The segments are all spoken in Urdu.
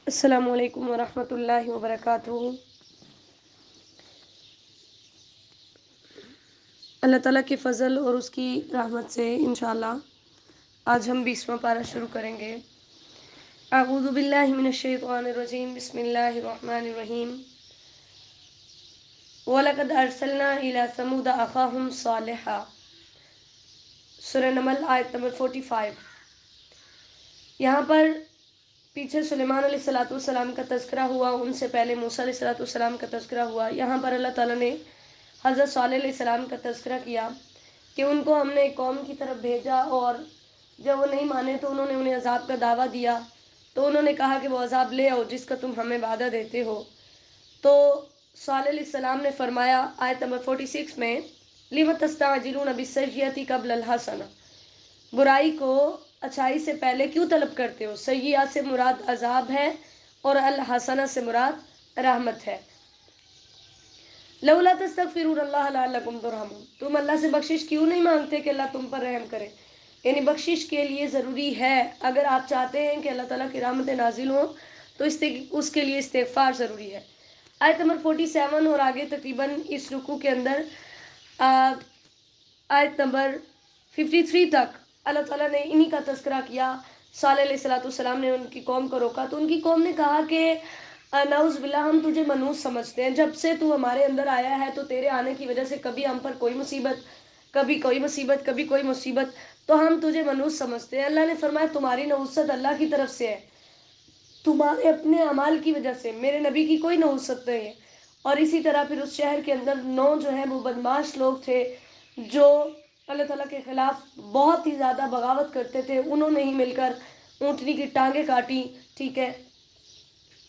السلام علیکم ورحمۃ اللہ وبرکاتہ۔ اللہ تعالیٰ کے فضل اور اس کی رحمت سے انشاءاللہ آج ہم 20واں پارہ شروع کریں گے۔ اعوذ باللہ من الشیطان الرجیم، بسم اللہ الرحمن الرحیم۔ وَلَقَدْ أَرْسَلْنَا إِلَى ثَمُودَ أَخَاهُمْ صَالِحًا، سورہ نمل آیت نمبر 45۔ یہاں پر پیچھے سلیمان علیہ السلام کا تذکرہ ہوا، ان سے پہلے موسیٰ علیہ السلام کا تذکرہ ہوا۔ یہاں پر اللہ تعالیٰ نے حضرت صالح علیہ السلام کا تذکرہ کیا کہ ان کو ہم نے ایک قوم کی طرف بھیجا، اور جب وہ نہیں مانے تو انہوں نے انہیں عذاب کا دعویٰ دیا، تو انہوں نے کہا کہ وہ عذاب لے آؤ جس کا تم ہمیں وعدہ دیتے ہو۔ تو صالح علیہ السلام نے فرمایا آیت نمبر 46 میں، لِمَ تَسْتَعْجِلُونَ بِالسَّيِّئَةِ قَبْلَ الْحَسَنَةِ، برائی کو اچھائی سے پہلے کیوں طلب کرتے ہو؟ سیئہ سے مراد عذاب ہے اور الحسنہ سے مراد رحمت ہے۔ لولا تستغفرون اللہ لعلکم ترحمون، تم اللہ سے بخشش کیوں نہیں مانگتے کہ اللہ تم پر رحم کرے؟ یعنی بخشش کے لیے ضروری ہے، اگر آپ چاہتے ہیں کہ اللہ تعالیٰ کی رحمتیں نازل ہوں تو اس کے لیے استغفار ضروری ہے۔ آیت نمبر 47 اور آگے تقریباً اس رکوع کے اندر آیت نمبر 53 تک اللہ تعالیٰ نے انہی کا تذکرہ کیا۔ صالح علیہ السلام نے ان کی قوم کو روکا تو ان کی قوم نے کہا کہ نعوذ باللہ، ہم تجھے منحوس سمجھتے ہیں، جب سے تو ہمارے اندر آیا ہے تو تیرے آنے کی وجہ سے کبھی ہم پر کوئی مصیبت، کبھی کوئی مصیبت، کبھی کوئی مصیبت، تو ہم تجھے منحوس سمجھتے ہیں۔ اللہ نے فرمایا تمہاری نحوست اللہ کی طرف سے ہے، تمہارے اپنے اعمال کی وجہ سے، میرے نبی کی کوئی نحوست نہیں ہے۔ اور اسی طرح پھر اس شہر کے اندر 9 جو ہے وہ بدماش لوگ تھے جو اللہ تعالیٰ کے خلاف بہت ہی زیادہ بغاوت کرتے تھے، انہوں نے ہی مل کر اونٹنی کی ٹانگیں کاٹی، ٹھیک ہے۔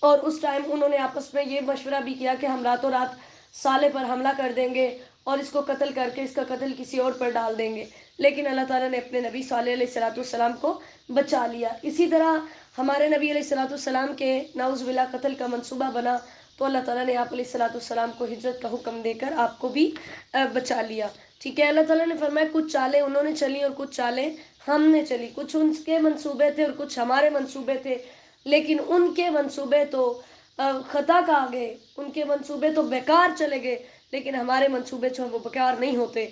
اور اس ٹائم انہوں نے آپس میں یہ مشورہ بھی کیا کہ ہم راتوں رات صالح پر حملہ کر دیں گے اور اس کو قتل کر کے اس کا قتل کسی اور پر ڈال دیں گے، لیکن اللہ تعالیٰ نے اپنے نبی صالح علیہ السلام کو بچا لیا۔ اسی طرح ہمارے نبی علیہ السلام کے نعوذ باللہ قتل کا منصوبہ بنا تو اللہ تعالیٰ نے آپ علیہ السلام کو ہجرت کا حکم دے کر آپ کو بھی بچا لیا، ٹھیک ہے۔ اللہ تعالیٰ نے فرمایا کچھ چالیں انہوں نے چلی اور کچھ چالیں ہم نے چلی، کچھ ان کے منصوبے تھے اور کچھ ہمارے منصوبے تھے، لیکن ان کے منصوبے تو خطا کھا گئے، ان کے منصوبے تو بیکار چلے گئے، لیکن ہمارے منصوبے جو وہ بیکار نہیں ہوتے۔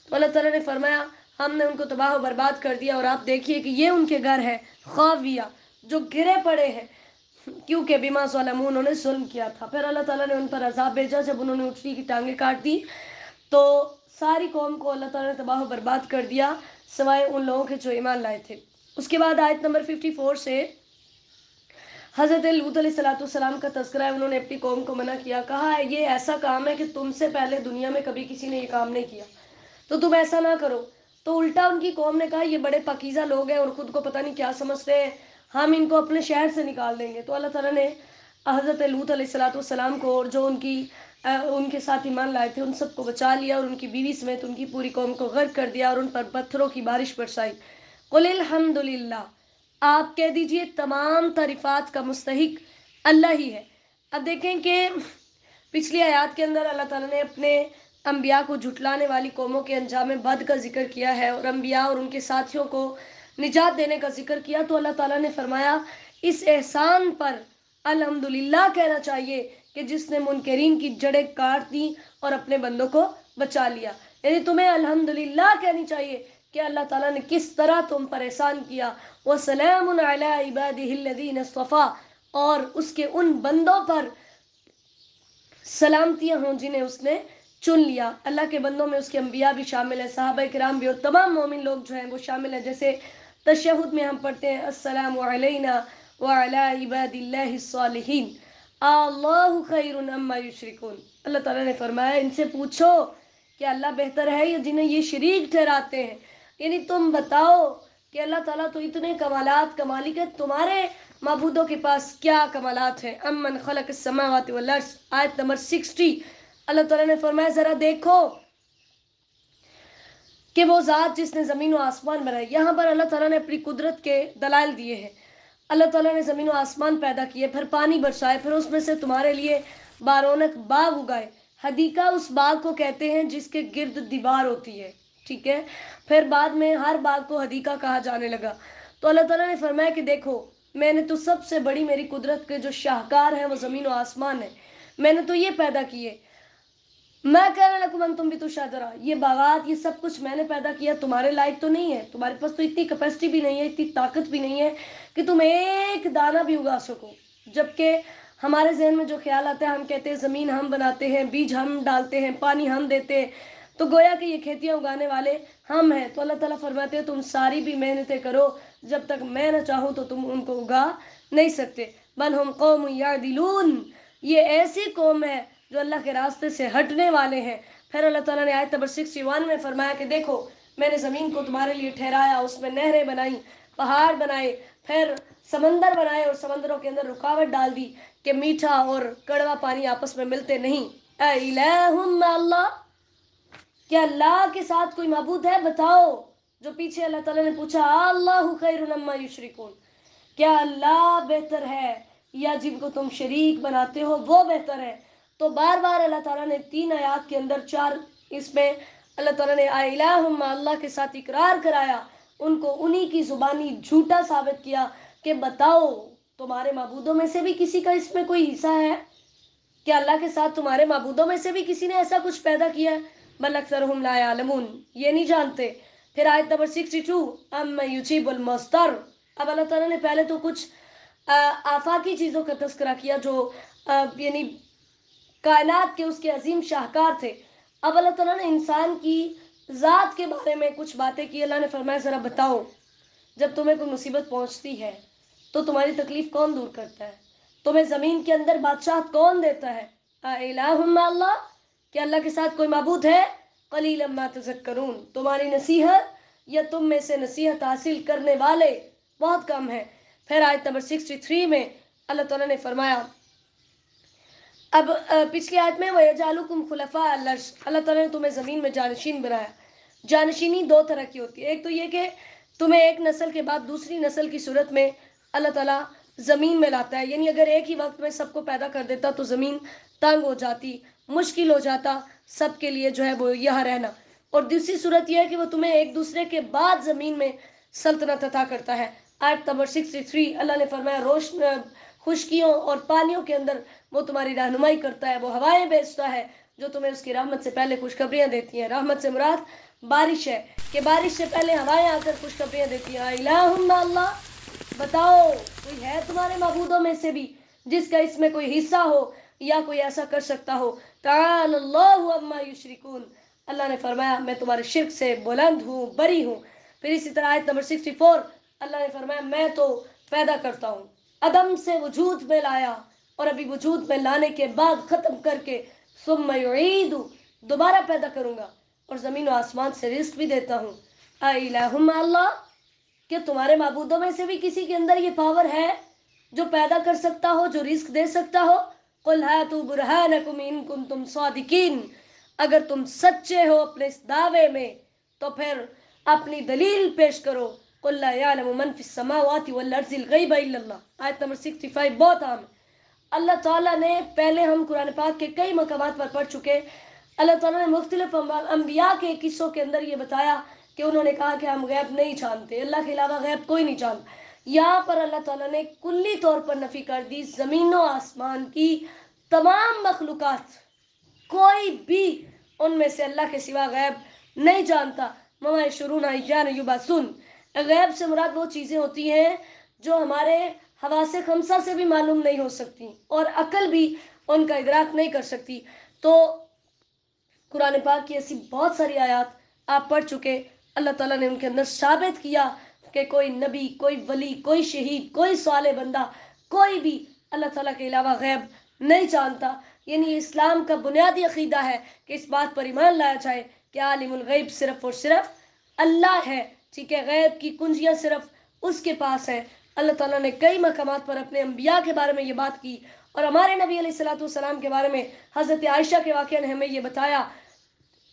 تو اللہ تعالیٰ نے فرمایا ہم نے ان کو تباہ و برباد کر دیا، اور آپ دیکھیے کہ یہ ان کے گھر ہے خاویہ، جو گرے پڑے ہیں، کیونکہ بما ظلموا، انہوں نے ظلم کیا تھا۔ پھر اللہ تعالیٰ نے ان پر عذاب بھیجا، جب انہوں نے اونٹنی کی ٹانگیں کاٹ دی تو ساری قوم کو اللہ تعالیٰ نے تباہ و برباد کر دیا، سوائے ان لوگوں کے جو ایمان لائے تھے۔ اس کے بعد آیت نمبر 54 سے حضرت لوط علیہ السلام کا تذکرہ ہے۔ انہوں نے اپنی قوم کو منع کیا، کہا ہے یہ ایسا کام ہے کہ تم سے پہلے دنیا میں کبھی کسی نے یہ کام نہیں کیا، تو تم ایسا نہ کرو۔ تو الٹا ان کی قوم نے کہا یہ بڑے پاکیزہ لوگ ہیں اور خود کو پتہ نہیں کیا سمجھتے ہیں، ہم ان کو اپنے شہر سے نکال دیں گے۔ تو اللہ تعالیٰ نے حضرت لوط علیہ السلام کو اور جو ان کے ساتھ ایمان لائے تھے ان سب کو بچا لیا، اور ان کی بیوی سمیت ان کی پوری قوم کو غرق کر دیا اور ان پر پتھروں کی بارش برسائی۔ قل الحمدللہ، آپ کہہ دیجئے تمام تعریفات کا مستحق اللہ ہی ہے۔ اب دیکھیں کہ پچھلی آیات کے اندر اللہ تعالیٰ نے اپنے انبیاء کو جھٹلانے والی قوموں کے انجام بد کا ذکر کیا ہے اور انبیاء اور ان کے ساتھیوں کو نجات دینے کا ذکر کیا، تو اللہ تعالیٰ نے فرمایا اس احسان پر الحمدللہ کہنا چاہیے کہ جس نے منکرین کی جڑیں کاٹ دی اور اپنے بندوں کو بچا لیا۔ یعنی تمہیں الحمدللہ کہنی چاہیے کہ اللہ تعالیٰ نے کس طرح تم پر احسان کیا۔ وَسَلَامٌ عَلَىٰ عِبَادِهِ الَّذِينَ اصْطَفَىٰ، اور اس کے ان بندوں پر سلامتیاں ہوں جنہیں اس نے چن لیا۔ اللہ کے بندوں میں اس کے انبیاء بھی شامل ہیں، صحابہ کرام بھی، اور تمام مومن لوگ جو ہیں وہ شامل ہیں۔ جیسے تشہد میں ہم پڑھتے ہیں السلام علینا وعلی عباد اللہ الصالحین اللہ خیر اما یشرکون۔ اللہ تعالیٰ نے فرمایا ان سے پوچھو کہ اللہ بہتر ہے یا جنہیں یہ شریک ٹھہراتے ہیں، یعنی تم بتاؤ کہ اللہ تعالیٰ تو اتنے کمالات کا مالک ہے، تمہارے معبودوں کے پاس کیا کمالات ہیں۔ امن خلق السماوات والارض، آیت نمبر 60، اللہ تعالیٰ نے فرمایا ذرا دیکھو کہ وہ ذات جس نے زمین و آسمان بنائے۔ یہاں پر اللہ تعالیٰ نے اپنی قدرت کے دلائل دیے ہیں۔ اللہ تعالیٰ نے زمین و آسمان پیدا کیے، پھر پانی برسائے، پھر اس میں سے تمہارے لیے بارونق باغ اگائے۔ حدیقہ اس باغ کو کہتے ہیں جس کے گرد دیوار ہوتی ہے، ٹھیک ہے۔ پھر بعد میں ہر باغ کو حدیقہ کہا جانے لگا۔ تو اللہ تعالیٰ نے فرمایا کہ دیکھو میں نے تو سب سے بڑی میری قدرت کے جو شاہکار ہیں وہ زمین و آسمان ہے، میں نے تو یہ پیدا کیے. میں کہنے لکم انتم بھی تو شاجرا، یہ باغات یہ سب کچھ میں نے پیدا کیا، تمہارے لائق تو نہیں ہے، تمہارے پاس تو اتنی کیپیسٹی بھی نہیں ہے، اتنی طاقت بھی نہیں ہے کہ تم ایک دانہ بھی اگا سکو. جبکہ ہمارے ذہن میں جو خیال آتا ہے، ہم کہتے ہیں زمین ہم بناتے ہیں، بیج ہم ڈالتے ہیں، پانی ہم دیتے ہیں، تو گویا کہ یہ کھیتیاں اگانے والے ہم ہیں. تو اللہ تعالیٰ فرماتے ہیں تم ساری بھی محنتیں کرو، جب تک میں نہ چاہوں تو تم ان کو اگا نہیں سکتے. بل ہم قوم یعدلون، یہ ایسی قوم ہے جو اللہ کے راستے سے ہٹنے والے ہیں. پھر اللہ تعالیٰ نے آیت نمبر 61 میں فرمایا کہ دیکھو میں نے زمین کو تمہارے لیے ٹھہرایا، اس میں نہریں بنائیں، پہاڑ بنائے، پھر سمندر بنائے اور سمندروں کے اندر رکاوٹ ڈال دی کہ میٹھا اور کڑوا پانی آپس میں ملتے نہیں. اے الہ مع اللہ، کیا اللہ کے ساتھ کوئی معبود ہے؟ بتاؤ. جو پیچھے اللہ تعالیٰ نے پوچھا اللہ خیر مما یشرکون، کیا اللہ بہتر ہے یا جن کو تم شریک بناتے ہو وہ بہتر ہے؟ تو بار بار اللہ تعالیٰ نے 3 آیات کے اندر 4 اس میں اللہ تعالیٰ نے الہ مع اللہ کے ساتھ اقرار کرایا، ان کو انہی کی زبانی جھوٹا ثابت کیا کہ بتاؤ تمہارے معبودوں میں سے بھی کسی کا اس میں کوئی حصہ ہے؟ کیا اللہ کے ساتھ تمہارے معبودوں میں سے بھی کسی نے ایسا کچھ پیدا کیا ہے؟ بل اکثرہم لا یعلمون، یہ نہیں جانتے. پھر آیت نمبر 62 اما یجیب المضطر. اب اللہ تعالیٰ نے پہلے تو کچھ آفاقی چیزوں کا تذکرہ کیا جو یعنی کائنات کے اس کے عظیم شاہکار تھے. اب اللہ تعالیٰ نے انسان کی ذات کے بارے میں کچھ باتیں کی. اللہ نے فرمایا ذرا بتاؤ، جب تمہیں کوئی مصیبت پہنچتی ہے تو تمہاری تکلیف کون دور کرتا ہے؟ تمہیں زمین کے اندر بادشاہت کون دیتا ہے؟ الہ مع اللہ، کیا اللہ کے ساتھ کوئی معبود ہے؟ قلیلا ما تذکرون، تمہاری نصیحت یا تم میں سے نصیحت حاصل کرنے والے بہت کم ہیں. پھر آیت نمبر 63 میں اللہ تعالیٰ نے فرمایا، اب پچھلی آیت میں وَيَجْعَلُكُمْ خُلَفَاءَ الْأَرْضِ، اللہ تعالیٰ نے تمہیں زمین میں جانشین بنایا. جانشینی 2 طرح کی ہوتی ہے. ایک تو یہ کہ تمہیں ایک نسل کے بعد دوسری نسل کی صورت میں اللہ تعالیٰ زمین میں لاتا ہے، یعنی اگر ایک ہی وقت میں سب کو پیدا کر دیتا تو زمین تنگ ہو جاتی، مشکل ہو جاتا سب کے لیے جو ہے وہ یہاں رہنا. اور دوسری صورت یہ ہے کہ وہ تمہیں ایک دوسرے کے بعد زمین میں سلطنت عطا کرتا ہے. آیت نمبر 63 اللہ نے فرمایا خشکیوں اور پانیوں کے اندر وہ تمہاری رہنمائی کرتا ہے، وہ ہوائیں بھیجتا ہے جو تمہیں اس کی رحمت سے پہلے خوشخبریاں دیتی ہیں. رحمت سے مراد بارش ہے کہ بارش سے پہلے ہوائیں آ کر خوشخبریاں دیتی ہیں. الہ مع اللہ، بتاؤ کوئی ہے تمہارے معبودوں میں سے بھی جس کا اس میں کوئی حصہ ہو یا کوئی ایسا کر سکتا ہو؟ تعالی اللہ عما یشرکون، اللہ نے فرمایا میں تمہارے شرک سے بلند ہوں، بری ہوں. پھر اسی طرح آیت نمبر 64 اللہ نے فرمایا میں تو پیدا کرتا ہوں، عدم سے وجود میں لایا اور ابھی وجود میں لانے کے بعد ختم کر کے ثم یعید، دوبارہ پیدا کروں گا اور زمین و آسمان سے رزق بھی دیتا ہوں. الہ مع اللہ، کہ تمہارے معبودوں میں سے بھی کسی کے اندر یہ پاور ہے جو پیدا کر سکتا ہو، جو رزق دے سکتا ہو؟ قل ہاتوا برہانکم ان کنتم صادقین، اگر تم سچے ہو اپنے اس دعوے میں تو پھر اپنی دلیل پیش کرو. قل لا یعلم من فی السماوات والارض الغیب الا اللہ. آیت نمبر 65 بہت عام ہے. اللہ تعالیٰ نے پہلے ہم قرآن پاک کے کئی مقامات پر پڑھ چکے، اللہ تعالیٰ نے مختلف انبیاء کے قصوں کے اندر یہ بتایا کہ انہوں نے کہا کہ ہم غیب نہیں جانتے، اللہ کے علاوہ غیب کوئی نہیں جانتا. یہاں پر اللہ تعالیٰ نے کلی طور پر نفی کر دی زمین و آسمان کی تمام مخلوقات، کوئی بھی ان میں سے اللہ کے سوا غیب نہیں جانتا. وما یشعرون ایان یبعثون، غیب سے مراد وہ چیزیں ہوتی ہیں جو ہمارے حواس خمسہ سے بھی معلوم نہیں ہو سکتی اور عقل بھی ان کا ادراک نہیں کر سکتی. تو قرآن پاک کی ایسی بہت ساری آیات آپ پڑھ چکے، اللہ تعالیٰ نے ان کے اندر ثابت کیا کہ کوئی نبی، کوئی ولی، کوئی شہید، کوئی صالح بندہ، کوئی بھی اللہ تعالیٰ کے علاوہ غیب نہیں جانتا. یعنی اسلام کا بنیادی عقیدہ ہے کہ اس بات پر ایمان لایا جائے کہ عالم الغیب صرف اور صرف اللہ ہے. ٹھیک ہے، غیب کی کنجیاں صرف اس کے پاس ہیں. اللہ تعالیٰ نے کئی مقامات پر اپنے انبیاء کے بارے میں یہ بات کی، اور ہمارے نبی علیہ الصلوۃ والسلام کے بارے میں حضرت عائشہ کے واقعہ نے ہمیں یہ بتایا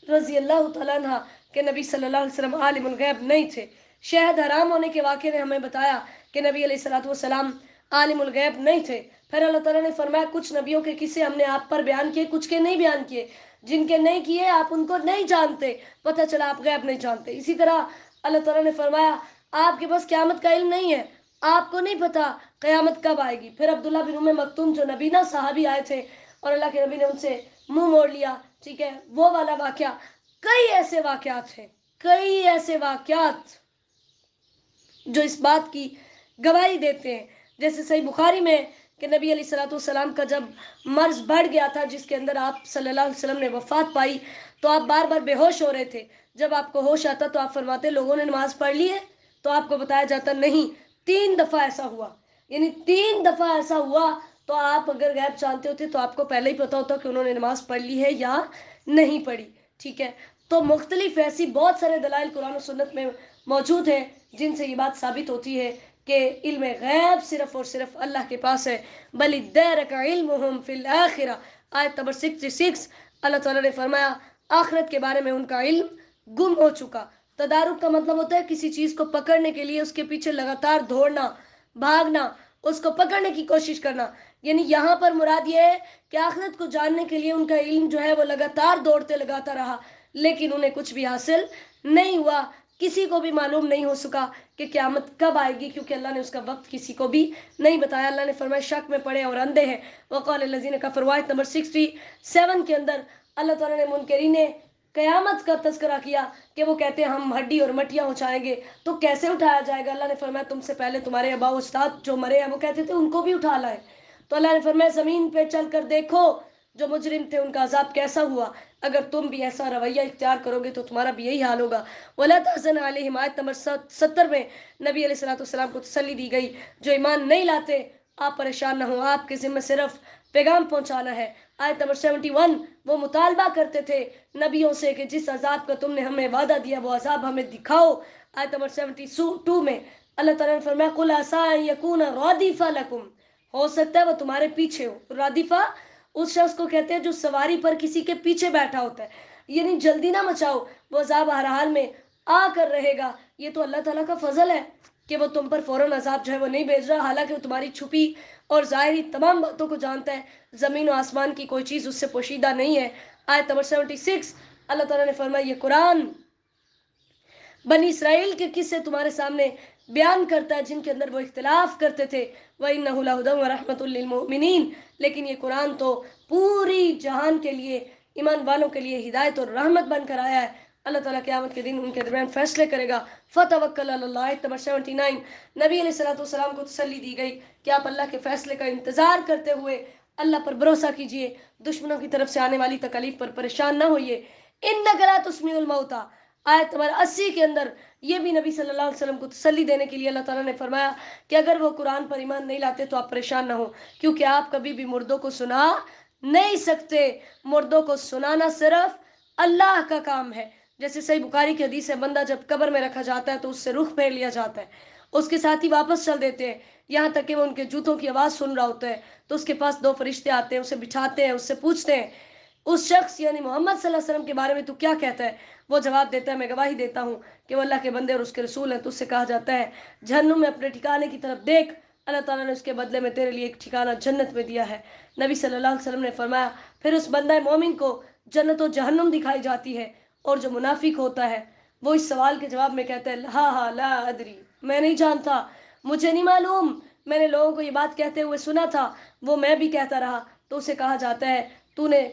رضی اللہ تعالیٰ عنہ کہ نبی صلی اللہ علیہ وسلم عالم الغیب نہیں تھے. شہد حرام ہونے کے واقعے نے ہمیں بتایا کہ نبی علیہ الصلوۃ والسلام عالم الغیب نہیں تھے. پھر اللہ تعالیٰ نے فرمایا کچھ نبیوں کے قصے ہم نے آپ پر بیان کیے، کچھ کے نہیں بیان کیے، جن کے نہیں کیے آپ ان کو نہیں جانتے، پتہ چلا آپ غیب نہیں جانتے. اسی طرح اللہ تعالیٰ نے فرمایا آپ کے پاس قیامت کا علم نہیں ہے، آپ کو نہیں پتا قیامت کب آئے گی. پھر عبداللہ بن ام مکتوم جو نبینا صحابی آئے تھے اور اللہ کے نبی نے ان سے منہ موڑ لیا, ٹھیک ہے, وہ والا واقعہ. کئی ایسے واقعات ہیں, کئی ایسے واقعات جو اس بات کی گواہی دیتے ہیں. جیسے صحیح بخاری میں کہ نبی علیہ الصلوۃ والسلام کا جب مرض بڑھ گیا تھا, جس کے اندر آپ صلی اللہ علیہ وسلم نے وفات پائی, تو آپ بار بار بے ہوش ہو رہے تھے. جب آپ کو ہوش آتا تو آپ فرماتے لوگوں نے نماز پڑھ لی ہے, تو آپ کو بتایا جاتا نہیں, 3 دفعہ ایسا ہوا. یعنی 3 دفعہ ایسا ہوا, تو آپ اگر غیب جانتے ہوتے تو آپ کو پہلے ہی پتا ہوتا کہ انہوں نے نماز پڑھ لی ہے یا نہیں پڑھی. ٹھیک ہے, تو مختلف ایسی بہت سارے دلائل قرآن و سنت میں موجود ہیں جن سے یہ بات ثابت ہوتی ہے کہ علم غیب صرف اور صرف اللہ کے پاس ہے. بل ادارک علمہم فی الآخرہ, آیت نمبر 66. اللہ تعالیٰ نے فرمایا آخرت کے بارے میں ان کا علم گم ہو چکا. تدارک کا مطلب ہوتا ہے کسی چیز کو پکڑنے کے لیے اس کے پیچھے لگاتار دوڑنا, بھاگنا, اس کو پکڑنے کی کوشش کرنا. یعنی یہاں پر مراد یہ ہے کہ آخرت کو جاننے کے لیے ان کا علم جو ہے وہ لگاتار دوڑتے لگاتا رہا, لیکن انہیں کچھ بھی حاصل نہیں ہوا. کسی کو بھی معلوم نہیں ہو سکا کہ قیامت کب آئے گی, کیونکہ اللہ نے اس کا وقت کسی کو بھی نہیں بتایا. اللہ نے فرمایا شک میں پڑے اور اندھے ہیں. وقال الذین کفروا, آیت نمبر 67 کے اندر اللہ تعالیٰ نے منکرین قیامت کا تذکرہ کیا کہ وہ کہتے ہیں ہم ہڈی اور مٹیاں اٹھائیں گے, تو کیسے اٹھایا جائے گا؟ اللہ نے فرمایا تم سے پہلے تمہارے آباء و اجداد جو مرے ہیں وہ کہتے تھے ان کو بھی اٹھا لائے. تو اللہ نے فرمایا زمین پہ چل کر دیکھو جو مجرم تھے ان کا عذاب کیسا ہوا. اگر تم بھی ایسا رویہ اختیار کرو گے تو تمہارا بھی یہی حال ہوگا. وَلَا تَحْزَنْ عَلَيْهِمْ, آیت نمبر 70 میں نبی علیہ الصلوۃ والسلام کو تسلی دی گئی جو ایمان نہیں لاتے آپ پریشان نہ ہو, آپ کے ذمہ صرف پیغام پہنچانا ہے. آیت نمبر 71, وہ مطالبہ کرتے تھے نبیوں سے کہ جس عذاب کا تم نے ہمیں وعدہ دیا وہ عذاب ہمیں دکھاؤ. آیت نمبر 72 میں اللہ تعالیٰ نے فرمایا قُلْ عَسَىٰ أَن يَكُونَ رَادِفًا لَكُمْ, ہو سکتا ہے وہ تمہارے پیچھے ہو. رادفہ اس شخص کو کہتے ہیں جو سواری پر کسی کے پیچھے بیٹھا ہوتا ہے. یعنی جلدی نہ مچاؤ, وہ عذاب ہر حال میں آ کر رہے گا. یہ تو اللہ تعالیٰ کا فضل ہے کہ وہ تم پر فوراً عذاب جو ہے وہ نہیں بھیج رہا, حالانکہ وہ تمہاری چھپی اور ظاہری تمام باتوں کو جانتا ہے. زمین و آسمان کی کوئی چیز اس سے پوشیدہ نہیں ہے. آیت نمبر 76 اللہ تعالیٰ نے فرمایا یہ قرآن بنی اسرائیل کے قصے تمہارے سامنے بیان کرتا ہے جن کے اندر وہ اختلاف کرتے تھے. وَإِنَّهُ لَهُدًى وَرَحْمَةٌ لِّلْمُؤْمِنِينَ, لیکن یہ قرآن تو پوری جہان کے لیے, ایمان والوں کے لیے ہدایت اور رحمت بن کر آیا ہے. اللہ تعالیٰ قیامت کے دن ان کے درمیان فیصلے کرے گا. فَتَوَكَّلْ عَلَى اللَّهِ, آیت نمبر 79. نبی علیہ الصلوۃ والسلام کو تسلی دی گئی کہ آپ اللہ کے فیصلے کا انتظار کرتے ہوئے اللہ پر بھروسہ کیجئے, دشمنوں کی طرف سے آنے والی تکلیف پر پریشان نہ ہوئیے. إِنَّكَ لَا تُسْمِعُ الْمَوْتَى, آیت نمبر 80 کے اندر یہ بھی نبی صلی اللہ علیہ وسلم کو تسلی دینے کے لیے اللہ تعالیٰ نے فرمایا کہ اگر وہ قرآن پر ایمان نہیں لاتے تو آپ پریشان نہ ہو, کیونکہ آپ کبھی بھی مردوں کو سنا نہیں سکتے. مردوں کو سنانا صرف اللہ کا کام ہے. جیسے صحیح بخاری کی حدیث ہے, بندہ جب قبر میں رکھا جاتا ہے تو اس سے رخ پھیر لیا جاتا ہے, اس کے ساتھی واپس چل دیتے ہیں یہاں تک کہ وہ ان کے جوتوں کی آواز سن رہا ہوتا ہے. تو اس کے پاس 2 فرشتے آتے ہیں, اسے بٹھاتے ہیں, اس سے پوچھتے ہیں اس شخص یعنی محمد صلی اللہ علیہ وسلم کے بارے میں تو کیا کہتا ہے. وہ جواب دیتا ہے میں گواہی دیتا ہوں کہ وہ اللہ کے بندے اور اس کے رسول ہیں. تو اس سے کہا جاتا ہے جہنم میں اپنے ٹھکانے کی طرف دیکھ, اللہ تعالیٰ نے اس کے بدلے میں تیرے لیے ایک ٹھکانہ جنت میں دیا ہے. نبی صلی اللہ علیہ وسلم نے فرمایا پھر اس بندہ مومن کو جنت و جہنم دکھائی جاتی ہے, اور جو منافق ہوتا ہے وہ اس سوال کے جواب میں کہتا ہے ہاں لا ادری, میں نہیں جانتا, مجھے نہیں معلوم, میں نے لوگوں کو یہ بات کہتے ہوئے سنا تھا, وہ میں بھی کہتا رہا. تو اسے کہا جاتا ہے تو نے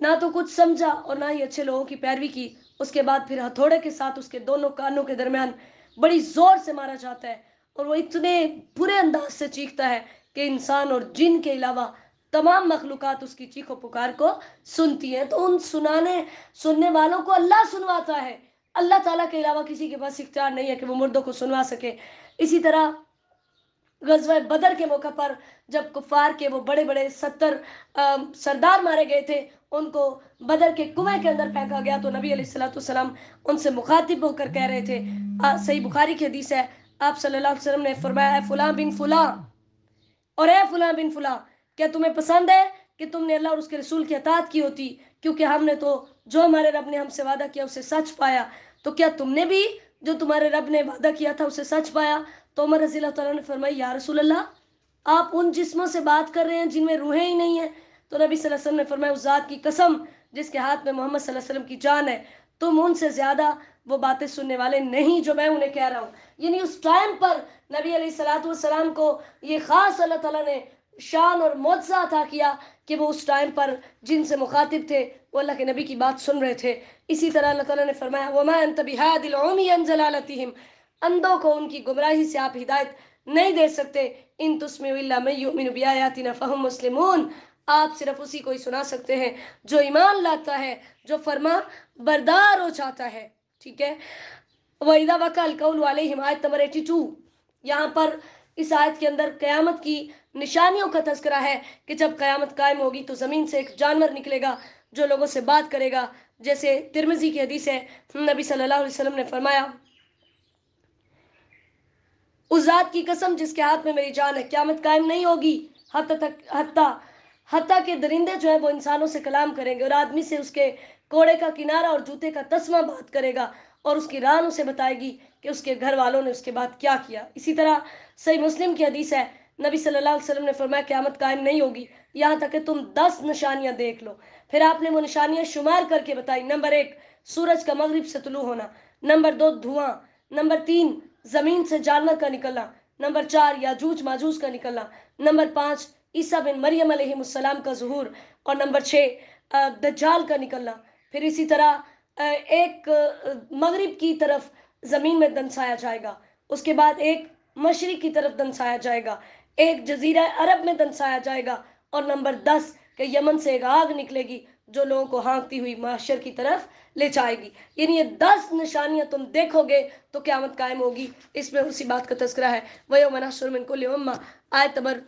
نہ تو کچھ سمجھا اور نہ ہی اچھے لوگوں کی پیروی کی. اس کے بعد پھر ہتھوڑے کے ساتھ اس کے دونوں کانوں کے درمیان بڑی زور سے مارا جاتا ہے, اور وہ اتنے برے انداز سے چیختا ہے کہ انسان اور جن کے علاوہ تمام مخلوقات اس کی چیخ و پکار کو سنتی ہیں. تو ان سننے والوں کو اللہ سنواتا ہے. اللہ تعالیٰ کے علاوہ کسی کے پاس اختیار نہیں ہے کہ وہ مردوں کو سنوا سکے. اسی طرح غزوہ بدر کے موقع پر جب کفار کے وہ بڑے بڑے 70 سردار مارے گئے تھے, ان کو بدر کے کنویں کے اندر پھینکا گیا, تو نبی علیہ الصلوۃ والسلام ان سے مخاطب ہو کر کہہ رہے تھے, صحیح بخاری کی حدیث ہے, آپ صلی اللہ علیہ وسلم نے فرمایا اے فلاں بن فلاں اور اے فلاں بن فلاں, کیا تمہیں پسند ہے کہ تم نے اللہ اور اس کے رسول کی اطاعت کی ہوتی, کیونکہ ہم نے تو جو ہمارے رب نے ہم سے وعدہ کیا اسے سچ پایا. تو کیا تم نے بھی جو تمہارے رب نے وعدہ کیا تھا اسے سچ پایا؟ تو عمر رضی اللہ تعالیٰ نے فرمایا یا رسول اللہ, آپ ان جسموں سے بات کر رہے ہیں جن میں روحیں ہی نہیں ہیں. تو نبی صلی اللہ علیہ وسلم نے فرمایا اس ذات کی قسم جس کے ہاتھ میں محمد صلی اللہ علیہ وسلم کی جان ہے, تم ان سے زیادہ وہ باتیں سننے والے نہیں جو میں انہیں کہہ رہا ہوں. یعنی اس ٹائم پر نبی علیہ الصلوۃ والسلام کو یہ خاص اللہ تعالیٰ نے شان اور معجزہ عطا کیا کہ وہ اس ٹائم پر جن سے مخاطب تھے وہ اللہ کے نبی کی بات سن رہے تھے. اسی طرح اللہ تعالیٰ نے فرمایا وَمَا أَنْتَ بِهَادِ الْعُمِيَ عَنْ ضَلَالَتِهِمْ، اندھوں کو ان کی گمراہی سے آپ ہدایت نہیں دے سکتے. ان تسمع الا من یؤمن بآیاتنا فهم مسلمون، آپ صرف اسی کو ہی سنا سکتے ہیں جو ایمان لاتا ہے، جو فرما بردار ہو جاتا ہے. ٹھیک ہے. وَإِذَا وَقَعَ الْقَوْلُ عَلَيْهِمْ آیت نمبر 82. یہاں پر اس آیت کے اندر قیامت کی نشانیوں کا تذکرہ ہے کہ جب قیامت قائم ہوگی تو زمین سے ایک جانور نکلے گا جو لوگوں سے بات کرے گا. جیسے ترمذی کی حدیث ہے، نبی صلی اللہ علیہ وسلم نے فرمایا اس ذات کی قسم جس کے ہاتھ میں میری جان ہے، قیامت قائم نہیں ہوگی حتیٰ کہ درندے جو ہے وہ انسانوں سے کلام کریں گے، اور آدمی سے اس کے کوڑے کا کنارہ اور جوتے کا تسمہ بات کرے گا، اور اس کی ران اسے بتائے گی کہ اس کے گھر والوں نے اس کے بعد کیا کیا. اسی طرح صحیح مسلم کی حدیث ہے، نبی صلی اللہ علیہ وسلم نے فرمایا قیامت قائم نہیں ہوگی یہاں تک کہ تم 10 نشانیاں دیکھ لو. پھر آپ نے وہ نشانیاں شمار کر کے بتائی. نمبر 1 سورج کا مغرب سے طلوع ہونا. نمبر 2 دھواں. نمبر 3 زمین سے جانور کا نکلنا. نمبر 4 یاجوج ماجوج کا نکلنا. نمبر 5 عیسیٰ بن مریم علیہ السلام کا ظہور. اور نمبر 6 دجال کا نکلنا. پھر اسی طرح ایک مغرب کی طرف زمین میں دنسایا جائے گا، اس کے بعد ایک مشرق کی طرف دنسایا جائے گا، ایک جزیرہ عرب میں دنسایا جائے گا، اور نمبر 10 کہ یمن سے ایک آگ نکلے گی جو لوگوں کو ہانکتی ہوئی محشر کی طرف لے جائے گی. یعنی یہ 10 نشانیاں تم دیکھو گے تو قیامت قائم ہوگی. اس میں اسی بات کا تذکرہ ہے. وَيَوْمَ نَحْشُرُ مِنْ كُلِّ أُمَّةٍ آیت نمبر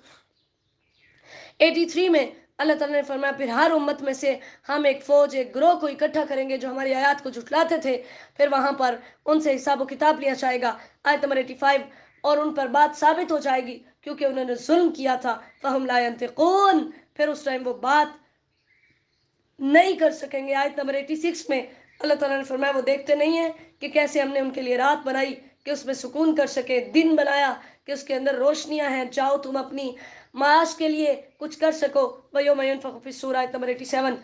83 میں اللہ تعالیٰ نے فرمایا پھر ہر امت میں سے ہم ایک فوج، ایک گروہ کو اکٹھا کریں گے جو ہماری آیات کو جھٹلاتے تھے، پھر وہاں پر ان سے حساب و کتاب لیا جائے گا. آیت نمبر 85 اور ان پر بات ثابت ہو جائے گی کیونکہ انہوں نے ظلم کیا تھا. فَهُمْ لَا يَنْطِقُونَ پھر اس ٹائم وہ بات نہیں کر سکیں گے. آیت نمبر 86 میں اللہ تعالیٰ نے فرمایا وہ دیکھتے نہیں ہیں کہ کیسے ہم نے ان کے لیے رات بنائی کہ اس میں سکون کر سکے، دن بنایا کہ اس کے اندر روشنیاں ہیں، جاؤ تم اپنی معاش کے لیے کچھ کر سکو. وَيَوْمَ يُنفَخُ فِي الصُّورِ آیت نمبر 87.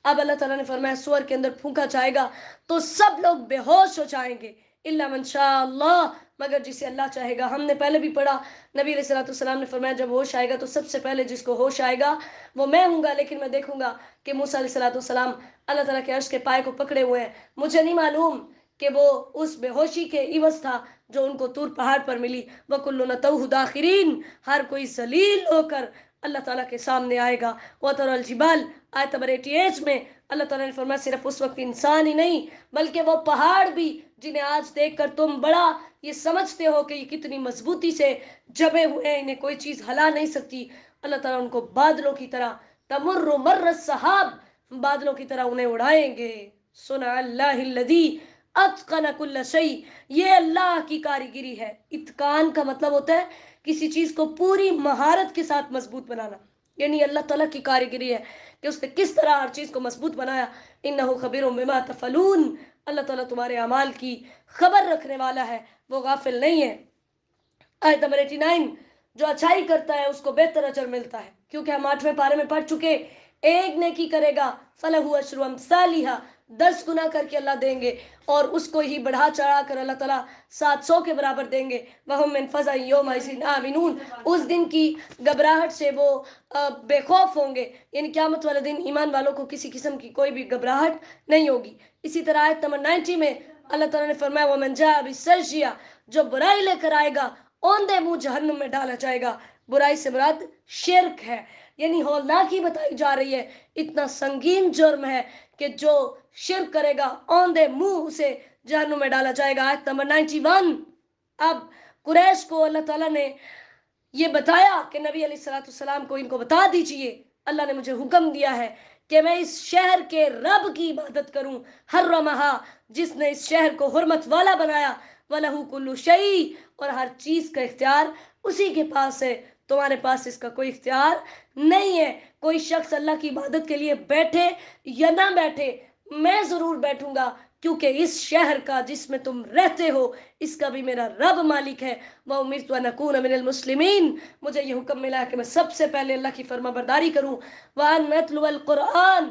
اب اللہ تعالیٰ نے فرمایا سور کے اندر پھونکا جائے گا تو سب لوگ بے ہوش ہو جائیں گے، الا من شاء اللہ مگر جسے اللہ چاہے گا. ہم نے پہلے بھی پڑھا، نبی علیہ الصلوۃ والسلام نے فرمایا جب ہوش آئے گا تو سب سے پہلے جس کو ہوش آئے گا وہ میں ہوں گا، لیکن میں دیکھوں گا کہ موسیٰ علیہ الصلوۃ والسلام اللہ تعالیٰ کے عرش کے پائے کو پکڑے ہوئے ہیں. مجھے نہیں معلوم کہ وہ اس بے ہوشی کے عوض تھا جو ان کو طور پہاڑ پر ملی. وَكُلُّ نَتَوْهُ دَاخِرِينَ ہر کوئی ذلیل ہو کر اللہ تعالیٰ کے سامنے آئے گا. وَتَرَى الْجِبَالَ آیت نمبر 88 میں اللہ تعالیٰ نے فرمایا صرف اس وقت انسان ہی نہیں بلکہ وہ پہاڑ بھی جنہیں آج دیکھ کر تم بڑا یہ سمجھتے ہو کہ یہ کتنی مضبوطی سے جبے ہوئے ہیں، انہیں کوئی چیز ہلا نہیں سکتی، اللہ تعالیٰ ان کو بادلوں کی طرح تمر مر السحاب بادلوں کی طرح انہیں اڑائیں گے. سنع اللہ الذی اتقن کل شیء یہ اللہ کی کاریگری ہے. اتقان کا مطلب ہوتا ہے کسی چیز کو پوری مہارت کے ساتھ مضبوط بنانا، یعنی اللہ تعالیٰ کی کاریگری ہے کہ اس نے کس طرح ہر چیز کو مضبوط بنایا. انہ خبیر بما تفعلون اللہ تعالیٰ تمہارے اعمال کی خبر رکھنے والا ہے، وہ غافل نہیں ہے. آیت نمبر 89 جو اچھائی کرتا ہے اس کو بہتر اجر ملتا ہے، کیونکہ ہم 8ویں پارے میں پڑھ چکے ایک نیکی کرے گا فَلَهُ أَجْرُ أَمْثَالِهَا 10 گنا کر کے اللہ دیں گے، اور اس کو ہی بڑھا چڑھا کر اللہ تعالیٰ 700 کے برابر دیں گے. وَهُمْ مِنْ فَزَعٍ يَوْمَئِذٍ آمِنُونَ اس دن کی گھبراہٹ سے وہ بے خوف ہوں گے، یعنی قیامت والے دن ایمان والوں کو کسی قسم کی کوئی بھی گھبراہٹ نہیں ہوگی. اسی طرح آیت نمبر 90 میں اللہ تعالیٰ نے فرمایا وَمَنْ جَاءَ بِالسَّيِّئَةِ جو برائی لے کر آئے گا اوندے منہ جہنم میں ڈالا جائے گا. برائی سے مراد شرک ہے، یعنی ہولناکی بتائی جا رہی ہے. اتنا سنگین جرم ہے کہ جو شرک کرے گا اوندے منہ اسے جہنم میں ڈالا جائے گا. آیت نمبر 91 اب قریش کو اللہ تعالیٰ نے یہ بتایا کہ نبی علیہ الصلوۃ والسلام کو ان کو بتا دیجئے اللہ نے مجھے حکم دیا ہے کہ میں اس شہر کے رب کی عبادت کروں، حرمہا جس نے اس شہر کو حرمت والا بنایا، وَلَهُ كُلُّ شَيْءٍ اور ہر چیز کا اختیار اسی کے پاس ہے، تمہارے پاس اس کا کوئی اختیار نہیں ہے. کوئی شخص اللہ کی عبادت کے لیے بیٹھے یا نہ بیٹھے میں ضرور بیٹھوں گا، کیونکہ اس شہر کا جس میں تم رہتے ہو اس کا بھی میرا رب مالک ہے. وَأُمِرْتُ أَنْ أَكُونَ مِنَ الْمُسْلِمِينَ مجھے یہ حکم ملا کہ میں سب سے پہلے اللہ کی فرما برداری کروں. وَأَنْ أَتْلُوَ الْقُرْآنَ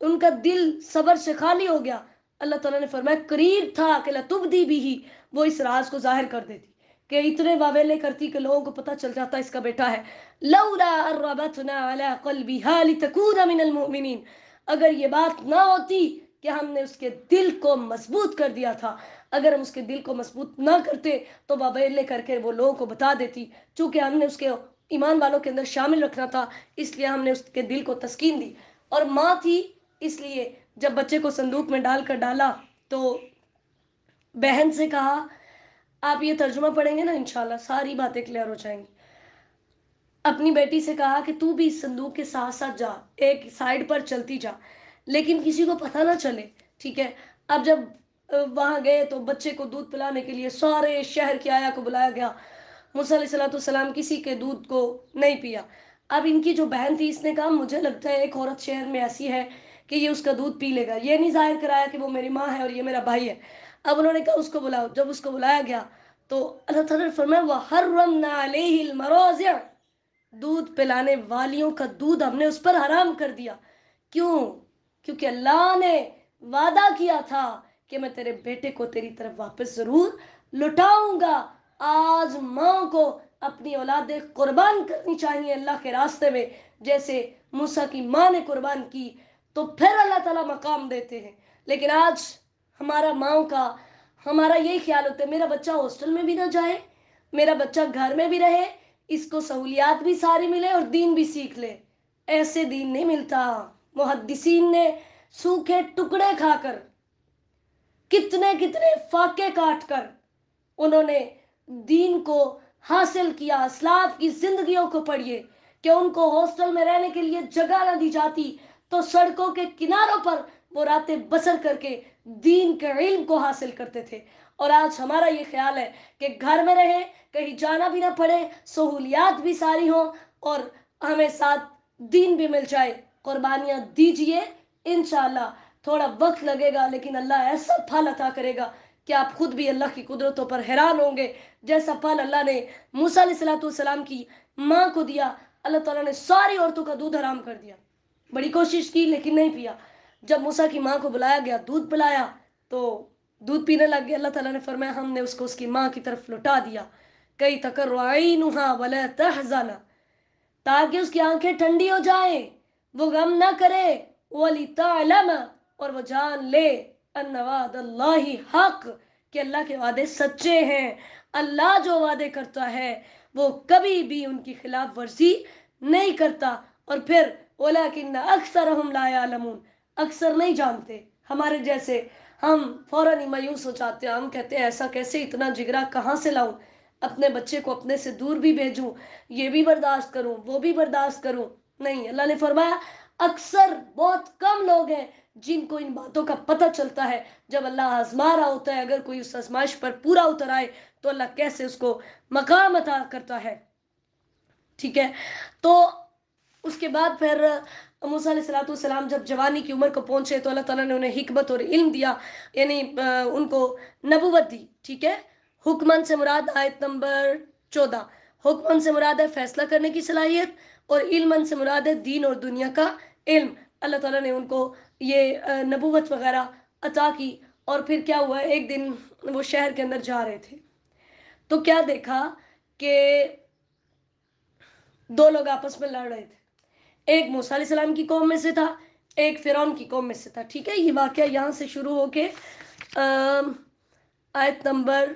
ان کا دل صبر سے خالی ہو گیا، اللہ تعالیٰ نے فرمایا قریب تھا کہ لتبدی بھی ہی، وہ اس راز کو ظاہر کر دیتی، کہ اتنے واویلے کرتی کہ لوگوں کو پتہ چل جاتا اس کا بیٹا ہے. لولا اربتنا علی قلبها لتکون من المؤمنین، اگر یہ بات نہ ہوتی کہ ہم نے اس کے دل کو مضبوط کر دیا تھا، اگر ہم اس کے دل کو مضبوط نہ کرتے تو واویلے کر کے وہ لوگوں کو بتا دیتی. چونکہ ہم نے اس کے ایمان والوں کے اندر شامل رکھنا تھا، اس لیے ہم نے اس کے دل کو تسکین دی. اور ماں تھی، اس لیے جب بچے کو صندوق میں ڈال کر ڈالا تو بہن سے کہا، آپ یہ ترجمہ پڑھیں گے نا انشاءاللہ ساری باتیں کلیئر ہو جائیں گی. اپنی بیٹی سے کہا کہ تو بھی اس صندوق کے ساتھ ساتھ جا، ایک سائڈ پر چلتی جا، لیکن کسی کو پتہ نہ چلے. ٹھیک ہے. اب جب وہاں گئے تو بچے کو دودھ پلانے کے لیے سارے شہر کی آیا کو بلایا گیا. موسیٰ علیہ السلام کسی کے دودھ کو نہیں پیا. اب ان کی جو بہن تھی اس نے کہا مجھے لگتا ہے ایک عورت شہر میں ایسی ہے کہ یہ اس کا دودھ پی لے گا. یہ نہیں ظاہر کرایا کہ وہ میری ماں ہے اور یہ میرا بھائی ہے. اب انہوں نے کہا اس کو بلاؤ. جب اس کو بلایا گیا تو اللہ تعالیٰ نے فرمایا وَحَرَّمْنَا عَلَيْهِ الْمَرَاضِعَ، دودھ پلانے والیوں کا دودھ ہم نے اس پر حرام کر دیا. کیوں؟ کیونکہ اللہ نے وعدہ کیا تھا کہ میں تیرے بیٹے کو تیری طرف واپس ضرور لٹاؤں گا. آج ماں کو اپنی اولادیں قربان کرنی چاہیے اللہ کے راستے میں، جیسے موسیٰ کی ماں نے قربان کی، تو پھر اللہ تعالیٰ مقام دیتے ہیں. لیکن آج ہمارا ماں کا ہمارا یہی خیال ہوتا ہے میرا بچہ ہاسٹل میں بھی نہ جائے، میرا بچہ گھر میں بھی رہے، اس کو سہولیات بھی ساری ملے اور دین بھی سیکھ لے. ایسے دین نہیں ملتا. محدثین نے سوکھے ٹکڑے کھا کر، کتنے کتنے فاقے کاٹ کر انہوں نے دین کو حاصل کیا. اسلاف کی زندگیوں کو پڑھیے کہ ان کو ہاسٹل میں رہنے کے لیے جگہ نہ دی جاتی تو سڑکوں کے کناروں پر وہ راتیں بسر کر کے دین کے علم کو حاصل کرتے تھے. اور آج ہمارا یہ خیال ہے کہ گھر میں رہیں، کہیں جانا بھی نہ پڑے، سہولیات بھی ساری ہوں اور ہمیں ساتھ دین بھی مل جائے. قربانیاں دیجئے، انشاءاللہ تھوڑا وقت لگے گا لیکن اللہ ایسا پھل عطا کرے گا کہ آپ خود بھی اللہ کی قدرتوں پر حیران ہوں گے. جیسا پھل اللہ نے موسیٰ علیہ السلام کی ماں کو دیا، اللہ تعالیٰ نے ساری عورتوں کا دودھ حرام کر دیا. بڑی کوشش کی لیکن نہیں پیا. جب موسیٰ کی ماں کو بلایا گیا، دودھ پلایا تو دودھ پینے لگ گیا. اللہ تعالیٰ نے فرمایا ہم نے اس کو اس کی ماں کی طرف لوٹا دیا. کئی تقر عینها ولا تحزن، تاکہ اس کی آنکھیں ٹھنڈی ہو جائیں، وہ غم نہ کرے. وَلِتَعْلَمَ، اور وہ جان لے، ان وعد اللہ حق، کہ اللہ کے وعدے سچے ہیں. اللہ جو وعدے کرتا ہے وہ کبھی بھی ان کی خلاف ورزی نہیں کرتا. اور پھر وَلَكِنَّ أَكْثَرَهُمْ لَا يَعْلَمُونَ، اکثر نہیں جانتے. ہمارے جیسے ہم فوراً ہی مایوس ہو جاتے ہیں. ہم کہتے ہیں ایسا کیسے، اتنا جگرا کہاں سے لاؤں، اپنے بچے کو اپنے سے دور بھی بھیجوں، یہ بھی برداشت کروں وہ بھی برداشت کروں. نہیں، اللہ نے فرمایا اکثر بہت کم لوگ ہیں جن کو ان باتوں کا پتہ چلتا ہے. جب اللہ آزما رہا ہوتا ہے، اگر کوئی اس آزمائش پر پورا اتر آئے تو اللہ کیسے اس کو مقام عطا کرتا ہے. ٹھیک ہے. تو اس کے بعد پھر موسیٰ علیہ السلام جب جوانی کی عمر کو پہنچے تو اللہ تعالیٰ نے انہیں حکمت اور علم دیا، یعنی ان کو نبوت دی. ٹھیک ہے. حکمن سے مراد آیت نمبر 14، حکمن سے مراد ہے فیصلہ کرنے کی صلاحیت، اور علمن سے مراد ہے دین اور دنیا کا علم. اللہ تعالیٰ نے ان کو یہ نبوت وغیرہ عطا کی. اور پھر کیا ہوا، ایک دن وہ شہر کے اندر جا رہے تھے تو کیا دیکھا کہ دو لوگ آپس میں لڑ رہے تھے. ایک موسیٰ علیہ السلام کی قوم میں سے تھا، ایک فرعون کی قوم میں سے تھا. ٹھیک ہے. یہ واقعہ یہاں سے شروع ہو کے آیت نمبر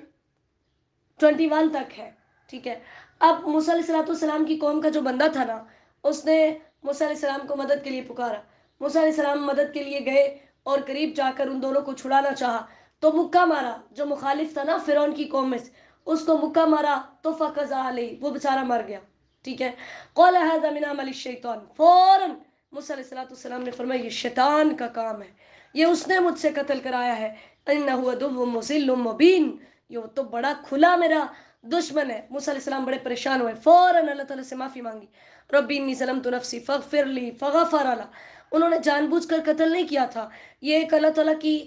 21 تک ہے. ٹھیک ہے. اب موسیٰ علیہ السلام کی قوم کا جو بندہ تھا نا، اس نے موسیٰ علیہ السلام کو مدد کے لیے پکارا. موسیٰ علیہ السلام مدد کے لیے گئے اور قریب جا کر ان دونوں کو چھڑانا چاہا تو مکہ مارا. جو مخالف تھا نا فرعون کی قوم میں سے، اس کو مکہ مارا تو فقضا علیہ، وہ بیچارہ مر گیا. ٹھیک ہے. قال هذا من عمل الشیطان، فوراً موسیٰ علیہ السلام نے فرمایا یہ شیطان کا کام ہے، یہ اس نے مجھ سے قتل کرایا ہے. انه عدو مضل مبین، یہ تو بڑا کھلا میرا دشمن ہے. موسیٰ علیہ السلام بڑے پریشان ہوئے، فوراً اللہ تعالیٰ سے معافی مانگی. ربی انی ظلمت نفسی فاغفر لی فغفر لی. انہوں نے جان بوجھ کر قتل نہیں کیا تھا، یہ ایک اللہ تعالیٰ کی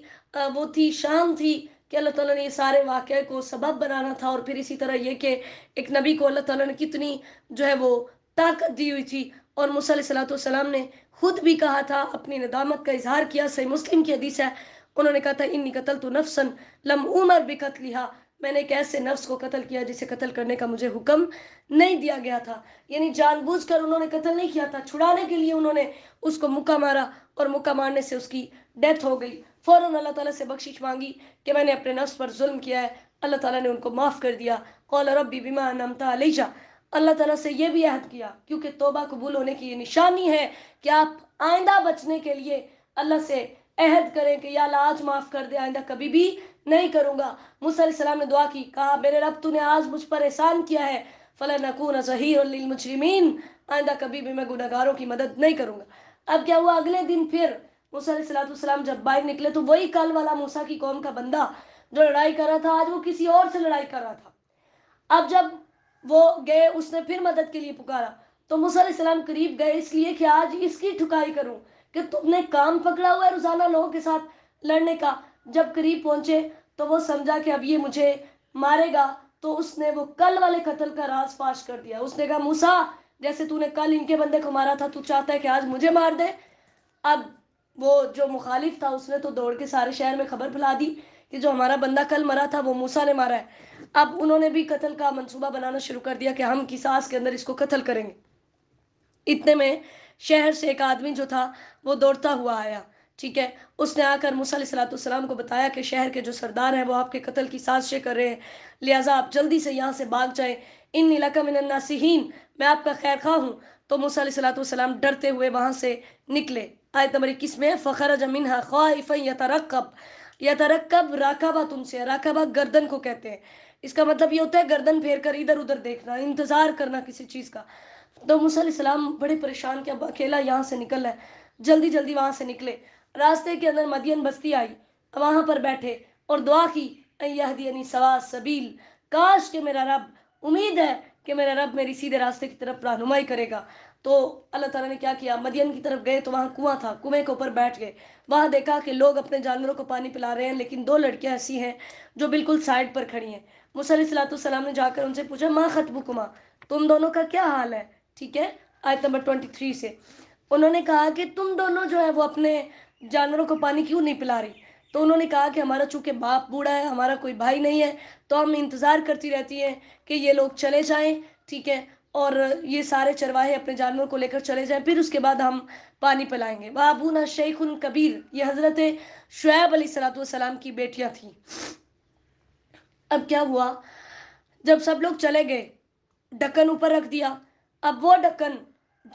وہ تھی، شان تھی کہ اللہ تعالیٰ نے یہ سارے واقعے کو سبب بنانا تھا. اور پھر اسی طرح یہ کہ ایک نبی کو اللہ تعالیٰ نے کتنی جو ہے وہ طاقت دی ہوئی تھی، اور موسیٰ علیہ الصلوۃ والسلام نے خود بھی کہا تھا، اپنی ندامت کا اظہار کیا. صحیح مسلم کی حدیث ہے، انہوں نے کہا تھا انی قتلت نفسا لم عمر بقتلها، میں نے ایک ایسے نفس کو قتل کیا جسے قتل کرنے کا مجھے حکم نہیں دیا گیا تھا. یعنی جان بوجھ کر انہوں نے قتل نہیں کیا تھا، چھڑانے کے لیے انہوں نے اس کو مکہ مارا، اور مکہ مارنے سے اس کی ڈیتھ ہو گئی. فوراً اللہ تعالیٰ سے بخشش مانگی کہ میں نے اپنے نفس پر ظلم کیا ہے. اللہ تعالیٰ نے ان کو معاف کر دیا. قال ربی بما انعمت علیہ، اللہ تعالیٰ سے یہ بھی عہد کیا، کیونکہ توبہ قبول ہونے کی یہ نشانی ہے کہ آپ آئندہ بچنے کے لیے اللہ سے عہد کریں کہ یا اللہ آج معاف کر دے، آئندہ کبھی بھی نہیں کروں گا. موسیٰ علیہ السلام نے دعا کی، کہا میرے رب تو نے آج مجھ پر احسان کیا ہے، فَلَنَكُونَ ظَهِيرًا لِلْمُجْرِمِينَ، آئندہ کبھی بھی میں گناہگاروں کی مدد نہیں کروں گا. اب کیا ہوا، اگلے دن پھر موسیٰ علیہ السلام جب باہر نکلے تو وہی کل والا موسیٰ کی قوم کا بندہ جو لڑائی کر رہا تھا، آج وہ کسی اور سے لڑائی کر رہا تھا. اب جب وہ گئے، اس نے پھر مدد کے لیے پکارا، تو موسیٰ علیہ السلام قریب گئے اس لیے کہ آج اس کی ٹھکائی کروں کہ تم نے کام پکڑا ہوا ہے روزانہ لوگوں کے ساتھ لڑنے کا. جب قریب پہنچے تو وہ سمجھا کہ اب یہ مجھے مارے گا، تو اس نے وہ کل والے قتل کا راز فاش کر دیا. اس نے کہا موسیٰ، جیسے تو نے کل ان کے بندے کو مارا تھا، تو چاہتا ہے کہ آج مجھے مار دے. اب وہ جو مخالف تھا اس نے تو دوڑ کے سارے شہر میں خبر پھیلا دی کہ جو ہمارا بندہ کل مرا تھا وہ موسیٰ نے مارا ہے. اب انہوں نے بھی قتل کا منصوبہ بنانا شروع کر دیا کہ ہم قصاص کے اندر اس کو قتل کریں گے. اتنے میں شہر سے ایک آدمی جو تھا وہ دوڑتا ہوا آیا. ٹھیک ہے، اس نے آ کر موسیٰ علیہ السلام کو بتایا کہ شہر کے جو سردار ہیں وہ آپ کے قتل کی سازشیں کر رہے ہیں، لہٰذا آپ جلدی سے یہاں سے بھاگ جائیں. انی لک من الناصحین، میں آپ کا خیر خواہ ہوں. تو موسیٰ علیہ السلام ڈرتے ہوئے وہاں سے نکلے. آیت نمبر 21 میں فخرج منہا خائفا یترقب راکبہ، تم سے راکبہ گردن کو کہتے ہیں. اس کا مطلب یہ ہوتا ہے گردن پھیر کر ادھر ادھر دیکھنا، انتظار کرنا کسی چیز کا. تو موسیٰ علیہ السلام بڑے پریشان کہ اب اکیلا یہاں سے نکل ہے. جلدی جلدی وہاں سے نکلے. راستے کے اندر مدین بستی آئی، وہاں پر بیٹھے اور دعا کی، ان یہدینی سواء السبیل، کاش کہ میرا رب، امید ہے کہ میرا رب میری سیدھے راستے کی طرف رہنمائی کرے گا. تو اللہ تعالیٰ نے کیا کیا، مدین کی طرف گئے تو وہاں کنواں تھا، کنویں کے اوپر بیٹھ گئے. وہاں دیکھا کہ لوگ اپنے جانوروں کو پانی پلا رہے ہیں، لیکن دو لڑکیاں ایسی ہیں جو بالکل سائڈ پر کھڑی ہیں. موسیٰ علیہ السلام نے جا کر ان سے پوچھا، ما خطبکما، تم دونوں کا کیا حال ہے. ٹھیک ہے، آیت نمبر 23 سے انہوں نے کہا کہ تم دونوں جو ہے وہ اپنے جانوروں کو پانی کیوں نہیں پلا رہی. تو انہوں نے کہا کہ ہمارا چونکہ باپ بوڑھا ہے، ہمارا کوئی بھائی نہیں ہے، تو ہم انتظار کرتی رہتی ہیں کہ یہ لوگ چلے جائیں. ٹھیک ہے، اور یہ سارے چرواہے اپنے جانوروں کو لے کر چلے جائیں، پھر اس کے بعد ہم پانی پلائیں گے. وابونا شیخ کبیر، یہ حضرت شعیب علیہ السلام کی بیٹیاں تھیں. اب کیا ہوا، جب سب لوگ چلے گئے، ڈھکن اوپر رکھ دیا. اب وہ ڈھکن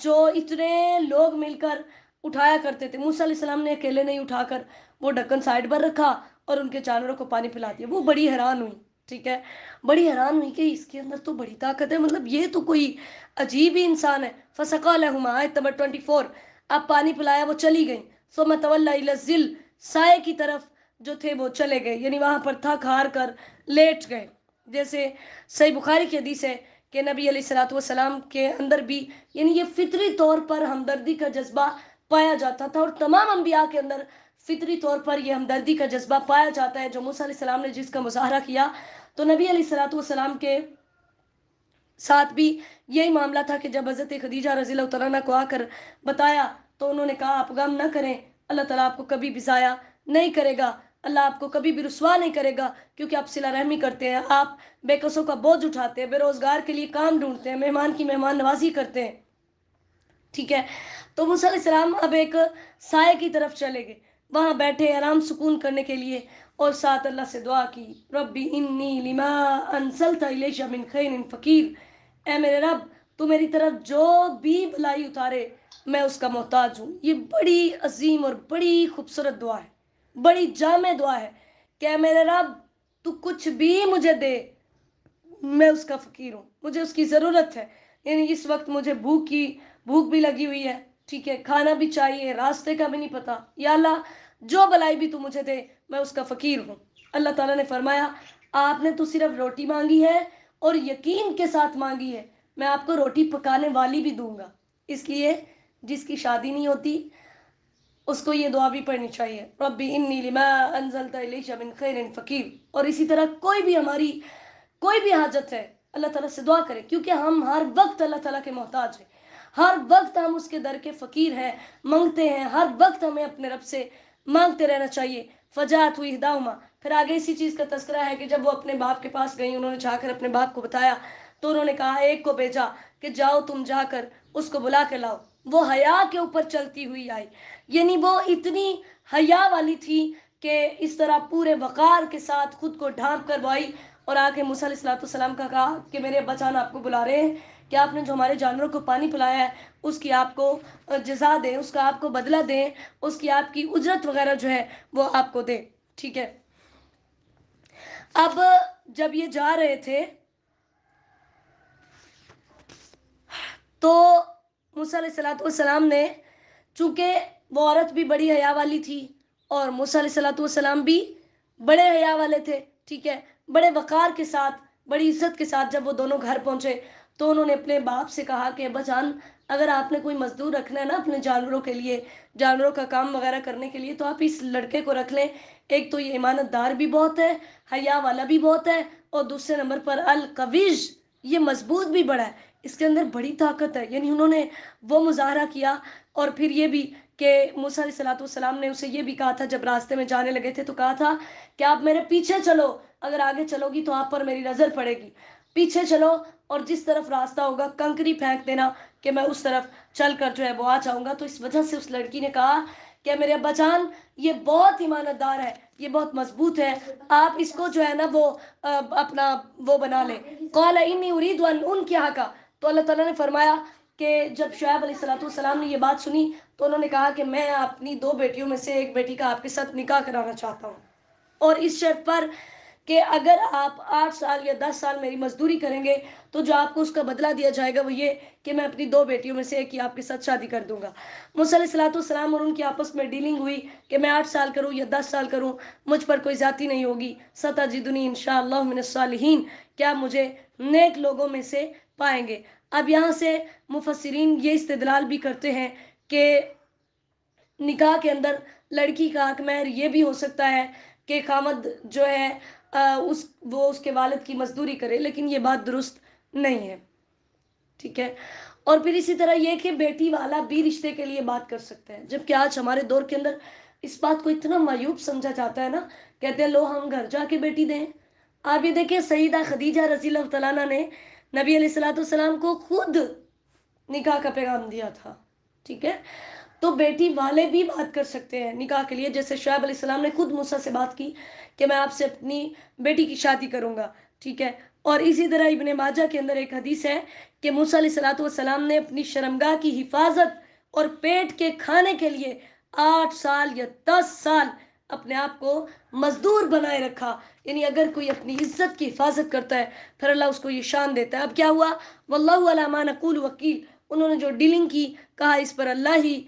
جو اتنے لوگ مل کر اٹھایا کرتے تھے، موسیٰ علیہ السلام نے اکیلے نہیں اٹھا کر وہ ڈھکن سائڈ پر رکھا اور ان کے جانوروں کو پانی پلا دیا. وہ بڑی حیران ہوئی. ٹھیک ہے، بڑی حیران ہوئی کہ اس کے اندر تو بڑی طاقت ہے، مطلب یہ تو کوئی عجیب ہی انسان ہے. فسقا لہما، آیت نمبر 24. اب پانی پلایا، وہ چلی گئیں. ثم تولی الی الظل، سائے کی طرف جو تھے وہ چلے گئے، یعنی وہاں پر تھک ہار کر لیٹ گئے. جیسے صحیح بخاری کی حدیث ہے کہ نبی علیہ السلام کے اندر بھی یعنی یہ فطری طور پر ہمدردی کا جذبہ پایا جاتا تھا، اور تمام انبیاء کے اندر فطری طور پر یہ ہمدردی کا جذبہ پایا جاتا ہے جو موسیٰ علیہ السلام نے جس کا مظاہرہ کیا. تو نبی علیہ السلام کے ساتھ بھی یہی معاملہ تھا کہ جب حضرت خدیجہ رضی اللہ تعالیٰ عنہ کو آ کر بتایا تو انہوں نے کہا آپ غم نہ کریں، اللہ تعالیٰ آپ کو کبھی بھی ضائع نہیں کرے گا، اللہ آپ کو کبھی بھی رسوا نہیں کرے گا، کیونکہ آپ صلہ رحمی کرتے ہیں، آپ بے کسوں کا بوجھ اٹھاتے ہیں، بے روزگار کے لیے کام ڈھونڈتے ہیں، مہمان کی مہمان نوازی کرتے ہیں. ٹھیک ہے، تو موسیٰ علیہ السلام اب ایک سائے کی طرف چلے گئے، وہاں بیٹھے آرام سکون کرنے کے لیے، اور ساتھ اللہ سے دعا کی، ربی انی لما انزلت الیہ من خیر فقیر، اے میرے رب تو میری طرف جو بھی بھلائی اتارے میں اس کا محتاج ہوں. یہ بڑی عظیم اور بڑی خوبصورت دعا ہے، بڑی جامع دعا ہے کہ اے میرے رب تو کچھ بھی مجھے دے، میں اس کا فقیر ہوں، مجھے اس کی ضرورت ہے. یعنی اس وقت مجھے بھوک بھی لگی ہوئی ہے. ٹھیک ہے، کھانا بھی چاہیے، راستے کا بھی نہیں پتا، یا اللہ جو بلائی بھی تو مجھے دے، میں اس کا فقیر ہوں. اللہ تعالیٰ نے فرمایا آپ نے تو صرف روٹی مانگی ہے اور یقین کے ساتھ مانگی ہے، میں آپ کو روٹی پکانے والی بھی دوں گا. اس لیے جس کی شادی نہیں ہوتی اس کو یہ دعا بھی پڑھنی چاہیے، ربی انی لما انزلت الیہ من خیر فقیر. اور اسی طرح کوئی بھی ہماری کوئی بھی حاجت ہے اللہ تعالیٰ سے دعا کرے، کیونکہ ہم ہر وقت اللہ تعالیٰ کے محتاج ہیں، ہر وقت ہم اس کے در کے فقیر ہیں، مانگتے ہیں، ہر وقت ہمیں اپنے رب سے مانگتے رہنا چاہیے. فجات ہوئی احداہما، پھر آگے اسی چیز کا تذکرہ ہے کہ جب وہ اپنے باپ کے پاس گئی، انہوں نے جا کر اپنے باپ کو بتایا تو انہوں نے کہا، ایک کو بھیجا کہ جاؤ تم جا کر اس کو بلا کے لاؤ. وہ حیا کے اوپر چلتی ہوئی آئی، یعنی وہ اتنی حیا والی تھی کہ اس طرح پورے وقار کے ساتھ خود کو ڈھانپ کر وہ آئی اور آ کے موسیٰ علیہ السلام کا کہا کہ میرے ابا جان آپ کو بلا رہے ہیں کہ آپ نے جو ہمارے جانوروں کو پانی پلایا ہے اس کی آپ کو جزا دیں، اس کا آپ کو بدلہ دیں، اس کی آپ کی اجرت وغیرہ جو ہے وہ آپ کو دیں. ٹھیک ہے. اب جب یہ جا رہے تھے تو موسیٰ علیہ السلام نے، چونکہ وہ عورت بھی بڑی حیا والی تھی اور موسیٰ علیہ السلام بھی بڑے حیا والے تھے، ٹھیک ہے، بڑے وقار کے ساتھ، بڑی عزت کے ساتھ جب وہ دونوں گھر پہنچے تو انہوں نے اپنے باپ سے کہا کہ ابا جان، اگر آپ نے کوئی مزدور رکھنا ہے نا اپنے جانوروں کے لیے، جانوروں کا کام وغیرہ کرنے کے لیے، تو آپ اس لڑکے کو رکھ لیں. ایک تو یہ امانت دار بھی بہت ہے، حیا والا بھی بہت ہے، اور دوسرے نمبر پر القویج، یہ مضبوط بھی بڑا ہے، اس کے اندر بڑی طاقت ہے. یعنی انہوں نے وہ مظاہرہ کیا. اور پھر یہ بھی کہ موسیٰ علیہ السلام نے اسے یہ بھی کہا تھا، جب راستے میں جانے لگے تھے تو کہا تھا کہ آپ میرے پیچھے چلو، اگر آگے چلو گی تو آپ پر میری نظر پڑے گی، پیچھے چلو اور جس طرف راستہ ہوگا کنکری پھینک دینا کہ میں اس طرف چل کر جو ہے وہ آ جاؤں گا. تو اس وجہ سے اس لڑکی نے کہا کہ میرے ابا جان، یہ بہت ایمانت دار ہے، یہ بہت مضبوط ہے، آپ اس کو جو ہے نا وہ اپنا وہ بنا لیں. قال انی اريد ان انکحک، تو اللہ تعالیٰ نے فرمایا کہ جب شعیب علیہ السلام نے یہ بات سنی تو انہوں نے کہا کہ میں اپنی 2 بیٹیوں میں سے ایک بیٹی کا آپ کے ساتھ نکاح کرانا چاہتا ہوں، اور اس شرط پر کہ اگر آپ 8 سال یا 10 سال میری مزدوری کریں گے تو جو آپ کو اس کا بدلہ دیا جائے گا وہ یہ کہ میں اپنی 2 بیٹیوں میں سے ایک کی آپ کے ساتھ شادی کر دوں گا. موسیٰ علیہ السلام اور ان کی آپس میں ڈیلنگ ہوئی کہ میں 8 سال کروں یا 10 سال کروں، مجھ پر کوئی زیادتی نہیں ہوگی. ستجدنی انشاءاللہ من الصالحین، کیا مجھے نیک لوگوں میں سے پائیں گے. اب یہاں سے مفسرین یہ استدلال بھی کرتے ہیں کہ نکاح کے اندر لڑکی کا حق مہر یہ بھی ہو سکتا ہے کہ خامد جو ہے وہ اس کے والد کی مزدوری کرے، لیکن یہ بات درست نہیں ہے. ٹھیک ہے. اور پھر اسی طرح یہ کہ بیٹی والا بھی رشتے کے لیے بات کر سکتے ہیں، جبکہ آج ہمارے دور کے اندر اس بات کو اتنا معیوب سمجھا جاتا ہے نا، کہتے ہیں لو ہم گھر جا کے بیٹی دیں. آپ یہ دیکھیں سیدہ خدیجہ رضی اللہ تعالیٰ عنہا نے نبی علیہ السلام کو خود نکاح کا پیغام دیا تھا. ٹھیک ہے. تو بیٹی والے بھی بات کر سکتے ہیں نکاح کے لیے، جیسے شعیب علیہ السلام نے خود موسیٰ سے بات کی کہ میں آپ سے اپنی بیٹی کی شادی کروں گا. ٹھیک ہے. اور اسی طرح ابن ماجہ کے اندر ایک حدیث ہے کہ موسیٰ علیہ السلام نے اپنی شرمگاہ کی حفاظت اور پیٹ کے کھانے کے لیے 8 سال یا 10 سال اپنے آپ کو مزدور بنائے رکھا. یعنی اگر کوئی اپنی عزت کی حفاظت کرتا ہے پھر اللہ اس کو یہ شان دیتا ہے. اب کیا ہوا؟ واللہ علی ما نقول وکیل، انہوں نے جو ڈیلنگ کی، کہا اس پر اللہ ہی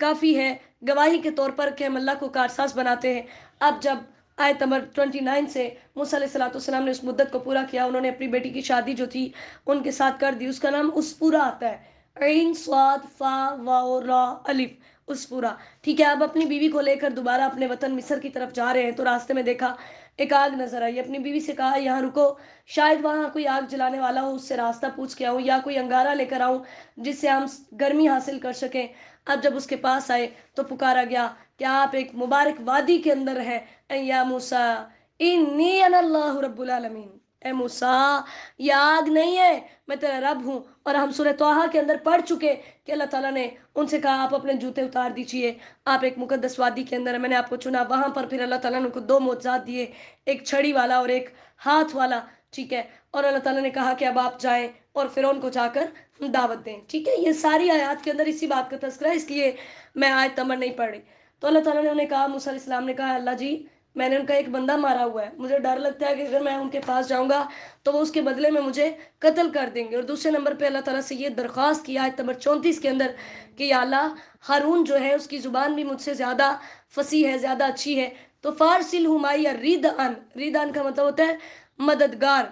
کافی ہے گواہی کے طور پر کہ ہم اللہ کو کارساز بناتے ہیں. اب جب آیت نمبر 29 سے موسیٰ علیہ السلام نے اس مدت کو پورا کیا، انہوں نے اپنی بیٹی کی شادی جو تھی ان کے ساتھ کر دی. اس کا نام اسپورا آتا ہے، عین صاد فا واو را الف، اسپورا. ٹھیک ہے. اب اپنی بیوی کو لے کر دوبارہ اپنے وطن مصر کی طرف جا رہے ہیں تو راستے میں دیکھا ایک آگ نظر آئی. اپنی بیوی سے کہا یہاں رکو، شاید وہاں کوئی آگ جلانے والا ہو، اس سے راستہ پوچھ کے آؤں یا کوئی انگارہ لے کر آؤں جس سے ہم گرمی حاصل کر سکیں. اب جب اس کے پاس آئے تو پکارا گیا کہ آپ ایک مبارک وادی کے اندر ہیں. یا موسیٰ انی انا اللہ رب العالمین، اے موسیٰ یہ آگ نہیں ہے، میں تیرا رب ہوں. اور ہم سورہ طٰہٰ کے اندر پڑھ چکے کہ اللہ تعالیٰ نے ان سے کہا آپ اپنے جوتے اتار دیجئے، آپ ایک مقدس وادی کے اندر ہیں، میں نے آپ کو چنا. وہاں پر پھر اللہ تعالیٰ نے ان کو 2 معجزات دیے، ایک چھڑی والا اور ایک ہاتھ والا. ٹھیک ہے. اور اللہ تعالیٰ نے کہا کہ اب آپ جائیں اور فرعون کو جا کر دعوت دیں. ٹھیک ہے. یہ ساری آیات کے اندر اسی بات کا تذکرہ ہے، اس لیے میں آیت نمبر نہیں پڑھ رہی. تو اللہ تعالیٰ نے انہیں کہا، موسیٰ علیہ السلام نے کہا اللہ جی میں نے ان کا ایک بندہ مارا ہوا ہے، مجھے ڈر لگتا ہے کہ اگر میں ان کے پاس جاؤں گا تو وہ اس کے بدلے میں مجھے قتل کر دیں گے. اور دوسرے نمبر پہ اللہ تعالیٰ سے یہ درخواست کی آیت نمبر 34 کے اندر کہ یا اللہ ہارون جو ہے اس کی زبان بھی مجھ سے زیادہ فصیح ہے، زیادہ اچھی ہے، تو فارسلہ معی ریدان، ریدان کا مطلب ہوتا ہے مددگار،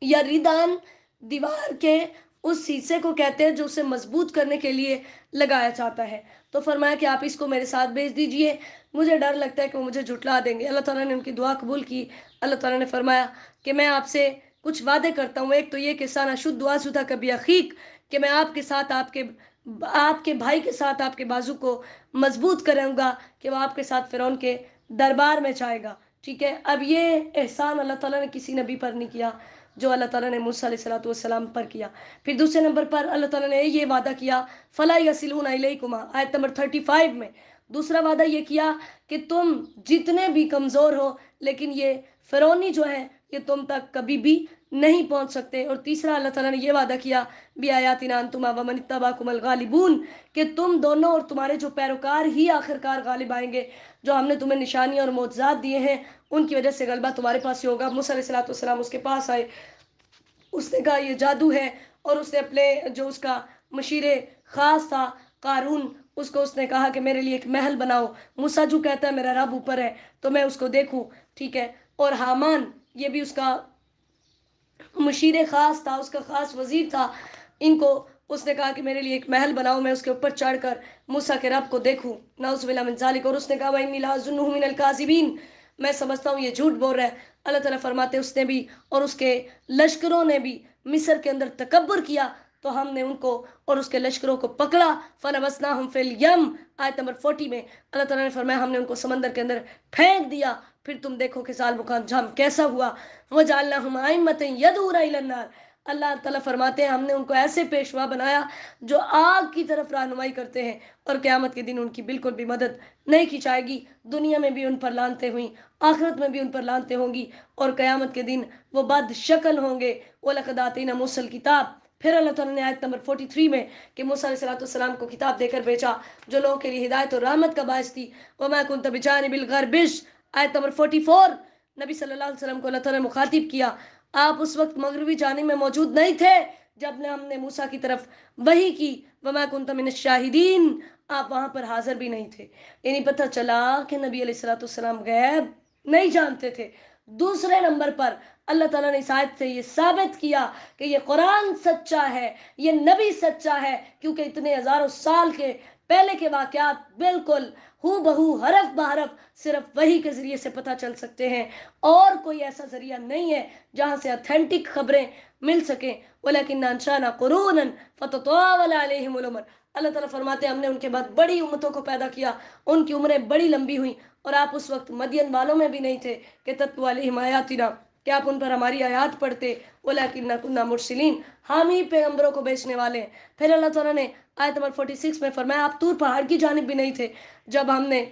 یا ریدان دیوار کے اس حصے کو کہتے ہیں جو اسے مضبوط کرنے کے لیے لگایا جاتا ہے. تو فرمایا کہ آپ اس کو میرے ساتھ بھیج دیجئے، مجھے ڈر لگتا ہے کہ وہ مجھے جھٹلا دیں گے. اللہ تعالیٰ نے ان کی دعا قبول کی. اللہ تعالیٰ نے فرمایا کہ میں آپ سے کچھ وعدے کرتا ہوں، ایک تو یہ کہ سانہ شد واسدھا کبھی اخیق، کہ میں آپ کے ساتھ آپ کے بھائی کے ساتھ آپ کے بازو کو مضبوط کروں گا کہ وہ آپ کے ساتھ فرعون کے دربار میں جائے گا. ٹھیک ہے. اب یہ احسان اللہ تعالیٰ نے کسی نبی پر نہیں کیا جو اللہ تعالیٰ نے موسیٰ علیہ الصلوۃ والسلام پر کیا. پھر دوسرے نمبر پر اللہ تعالیٰ نے یہ وعدہ کیا فَلَا يَصِلُونَ إِلَيْكُمَا آیت نمبر 35 میں. دوسرا وعدہ یہ کیا کہ تم جتنے بھی کمزور ہو لیکن یہ فرعونی جو ہے یہ تم تک کبھی بھی نہیں پہنچ سکتے. اور تیسرا اللہ تعالیٰ نے یہ وعدہ کیا بِآيَاتِنَا أَنْتُمَا وَمَنِ اتَّبَعَكُمُ الْغَالِبُونَ کہ تم دونوں اور تمہارے جو پیروکار ہی آخرکار غالب آئیں گے. جو ہم نے تمہیں نشانیاں اور معجزات دیے ہیں ان کی وجہ سے غلبہ تمہارے پاس ہی ہوگا. موسیٰ علیہ السلام اس کے پاس آئے, اس نے کہا یہ جادو ہے, اور اس نے اپنے جو اس کا مشیر خاص تھا قارون اس نے کہا کہ میرے لیے ایک محل بناؤ. موسیٰ جو کہتا ہے میرا رب اوپر ہے تو میں اس کو دیکھوں. ٹھیک ہے. اور حامان یہ بھی اس کا مشیر خاص تھا, اس کا خاص وزیر تھا. ان کو اس نے کہا کہ میرے لیے ایک محل بناؤ, میں اس کے اوپر چڑھ کر موسیٰ کے رب کو دیکھوں. نعوذ باللہ من ذالک. اور اس نے کہا وَإِنِّي لَأَظُنُّهُ مِنَ الْكَاذِبِينَ میں سمجھتا ہوں یہ جھوٹ بول رہا ہے. اللہ تعالیٰ فرماتے اس نے بھی اور اس کے لشکروں نے بھی مصر کے اندر تکبر کیا تو ہم نے ان کو اور اس کے لشکروں کو پکڑا. فَنَبَذْنَاهُمْ فِي الْيَمِّ آیت نمبر 40 میں اللہ تعالیٰ نے فرمایا ہم نے ان کو سمندر کے اندر پھینک دیا. پھر تم دیکھو کہ ظالموں کا انجام کیسا ہوا. وَجَعَلْنَاهُمْ أَئِمَّةً يَدْعُونَ إِلَى النَّارِ اللہ تعالیٰ فرماتے ہیں ہم نے ان کو ایسے پیشوا بنایا جو آگ کی طرف رہنمائی کرتے ہیں, اور قیامت کے دن ان کی بالکل بھی مدد نہیں کی جائے گی. دنیا میں بھی ان پر لعنتیں ہوئیں, آخرت میں بھی ان پر لعنتیں ہوں گی, اور قیامت کے دن وہ بد شکل ہوں گے. وَلَقَدْ آتَيْنَا مُوسَى الْكِتَابَ پھر اللہ تعالیٰ نے آیت نمبر 43 میں کہ موسیٰ علیہ السلام کو کتاب دے کر بھیجا جو لوگوں کے لیے ہدایت اور رحمت کا باعث تھی. وَمَا كُنْتَ بِجَانِبِ الْغَرْبِ آیت نمبر 44 نبی صلی اللہ علیہ وسلم کو اللہ تعالیٰ نے مخاطب کیا آپ اس وقت مغربی جانب میں موجود نہیں تھے جب ہم نے موسیٰ کی طرف وحی کی. وَمَا كُنْتَ مِنَ الشَّاهِدِينَ آپ وہاں پر حاضر بھی نہیں تھے. یعنی پتہ چلا کہ نبی علیہ السلام غیب نہیں جانتے تھے. دوسرے نمبر پر اللہ تعالیٰ نے اس آیت سے یہ ثابت کیا کہ یہ قرآن سچا ہے, یہ نبی سچا ہے, کیونکہ اتنے ہزاروں سال کے پہلے کے واقعات بالکل ہو بہو حرف بحرف صرف وحی کے ذریعے سے پتہ چل سکتے ہیں, اور کوئی ایسا ذریعہ نہیں ہے جہاں سے اتھینٹک خبریں مل سکیں. وَلَكِنَّا أَنشَأْنَا قُرُونًا فَتَطَاوَلَ عَلَيْهِمُ الْعُمُرُ اللہ تعالیٰ فرماتے ہیں ہم نے ان کے بعد بڑی امتوں کو پیدا کیا, ان کی عمریں بڑی لمبی ہوئیں, اور آپ اس وقت مدین والوں میں بھی نہیں تھے کہ تتلو علیہم آیاتنا کہ آپ ان پر ہماری آیات پڑھتے. وَلَكِنَّا كُنَّا مُرْسِلِينَ ہم ہی پیغمبروں کو بھیجنے والے ہیں. پھر اللہ تعالیٰ نے آیت نمبر 46 میں فرمایا آپ طور پہاڑ کی جانب بھی نہیں تھے جب ہم نے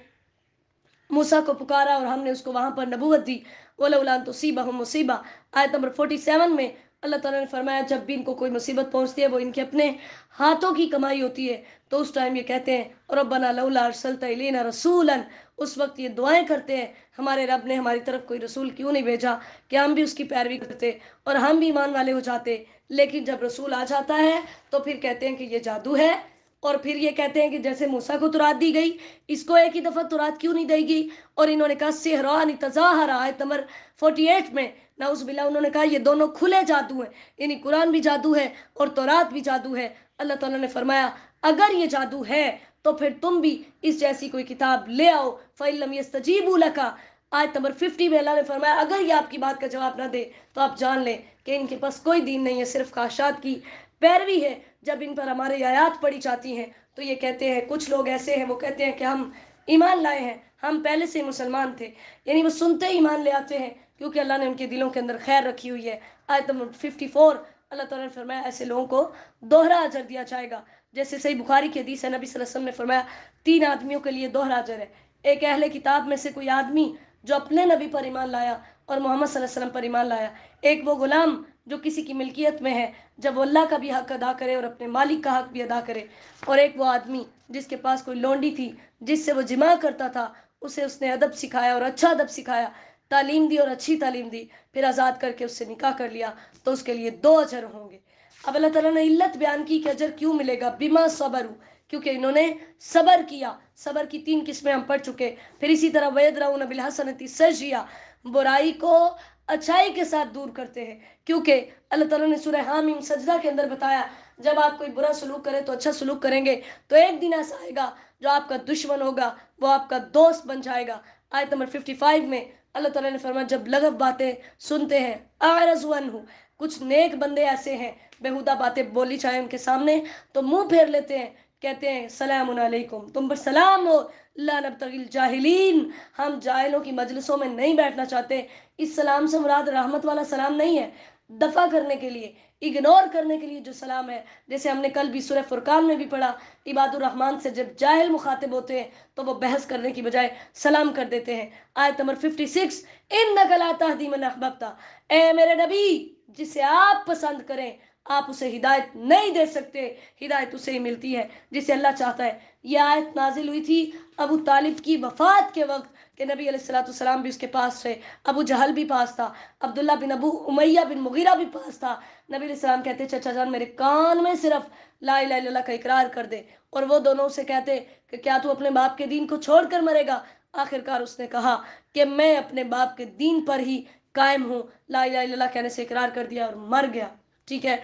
موسیٰ کو پکارا اور ہم نے اس کو وہاں پر نبوت دی. وَلَوْلَا أَن تُصِيبَهُم مُّصِيبَةٌ آیت نمبر 47 میں اللہ تعالیٰ نے فرمایا جب بھی ان کو کوئی مصیبت پہنچتی ہے وہ ان کے اپنے ہاتھوں کی کمائی ہوتی ہے تو اس ٹائم یہ کہتے ہیں ربنا لولا ارسلت الینا رسولا اس وقت یہ دعائیں کرتے ہیں ہمارے رب نے ہماری طرف کوئی رسول کیوں نہیں بھیجا کہ ہم بھی اس کی پیروی کرتے اور ہم بھی ایمان والے ہو جاتے. لیکن جب رسول آ جاتا ہے تو پھر کہتے ہیں کہ یہ جادو ہے, اور پھر یہ کہتے ہیں کہ جیسے موسیٰ کو تورات دی گئی اس کو ایک ہی دفعہ تورات کیوں نہیں دے گی. اور انہوں نے کہا سحران تظاہرا آیت نمبر 48 میں نعوذ باللہ انہوں نے کہا یہ دونوں کھلے جادو ہیں, یعنی قرآن بھی جادو ہے اور تورات بھی جادو ہے. اللہ تعالیٰ نے فرمایا اگر یہ جادو ہے تو پھر تم بھی اس جیسی کوئی کتاب لے آؤ. فَإِن لَّمْ يَسْتَجِيبُوا لَكَ آیت نمبر 50 میں اللہ نے فرمایا اگر یہ آپ کی بات کا جواب نہ دے تو آپ جان لیں کہ ان کے پاس کوئی دین نہیں ہے, صرف خواہشات کی پیروی ہے. جب ان پر ہماری آیات پڑھی جاتی ہیں تو یہ کہتے ہیں کچھ لوگ ایسے ہیں وہ کہتے ہیں کہ ہم ایمان لائے ہیں, ہم پہلے سے مسلمان تھے, یعنی وہ سنتے ہی ایمان لے آتے ہیں کیونکہ اللہ نے ان کے دلوں کے اندر خیر رکھی ہوئی ہے. آیت نمبر 54 اللہ تعالیٰ نے فرمایا ایسے لوگوں کو دوہرا اجر دیا جائے گا. جیسے صحیح بخاری کی حدیث ہے نبی صلی اللہ علیہ وسلم نے فرمایا 3 آدمیوں کے لیے دوہرا اجر ہے. ایک اہل کتاب میں سے کوئی آدمی جو اپنے نبی پر ایمان لایا اور محمد صلی اللہ علیہ وسلم پر ایمان لایا. ایک وہ غلام جو کسی کی ملکیت میں ہے جب وہ اللہ کا بھی حق ادا کرے اور اپنے مالک کا حق بھی ادا کرے. اور ایک وہ آدمی جس کے پاس کوئی لونڈی تھی جس سے وہ جمع کرتا تھا, اسے اس نے ادب سکھایا اور اچھا ادب سکھایا, تعلیم دی اور اچھی تعلیم دی, پھر آزاد کر کے اس سے نکاح کر لیا تو اس کے لیے 2 اجر ہوں گے. اب اللہ تعالیٰ نے علت بیان کی کہ اجر کیوں ملے گا, بما صبروا کیونکہ انہوں نے صبر کیا. صبر کی 3 قسمیں ہم پڑھ چکے. پھر اسی طرح وَيَدْرَؤُونَ بِالْحَسَنَةِ السَّيِّئَةَ برائی کو اچھائی کے ساتھ دور کرتے ہیں, کیونکہ اللہ تعالیٰ نے سورہ حامیم سجدہ کے اندر بتایا جب آپ کوئی برا سلوک کرے تو اچھا سلوک کریں گے تو ایک دن ایسا آئے گا جو آپ کا دشمن ہوگا وہ آپ کا دوست بن جائے گا. آیت نمبر 55 میں اللہ تعالیٰ نے فرمایا جب لغو باتیں سنتے ہیں اعرضوا عنہ کچھ نیک بندے ایسے ہیں بےہودہ باتیں بولی چاہے ان کے سامنے تو منہ پھیر لیتے ہیں، کہتے ہیں سلام علیکم، تم پر سلام ہو، لا نبتغی الجاہلین، ہم جاہلوں کی مجلسوں میں نہیں بیٹھنا چاہتے۔ اس سلام سے مراد رحمت والا سلام نہیں ہے، دفع کرنے کے لیے، اگنور کرنے کے لیے جو سلام ہے، جیسے ہم نے کل بھی سورہ فرقان میں بھی پڑھا، عباد الرحمن سے جب جاہل مخاطب ہوتے ہیں تو وہ بحث کرنے کی بجائے سلام کر دیتے ہیں۔ آیت نمبر 56، اِنَّكَ لَا تَهْدِي مَنْ أَحْبَبْتَ، اے میرے نبی جسے آپ پسند کریں آپ اسے ہدایت نہیں دے سکتے، ہدایت اسے ہی ملتی ہے جسے اللہ چاہتا ہے۔ یہ آیت نازل ہوئی تھی ابو طالب کی وفات کے وقت کہ نبی علیہ السلام بھی اس کے پاس تھے، ابو جہل بھی پاس تھا، عبداللہ بن ابو امیہ بن مغیرہ بھی پاس تھا۔ نبی علیہ السلام کہتے چچا جان میرے کان میں صرف لا الہ الا اللہ کا اقرار کر دے، اور وہ دونوں سے کہتے کہ کیا تو اپنے باپ کے دین کو چھوڑ کر مرے گا؟ آخر کار اس نے کہا کہ میں اپنے باپ کے دین پر ہی قائم ہوں، لا الہ الا اللہ کہنے سے اقرار کر دیا اور مر گیا۔ ٹھیک ہے،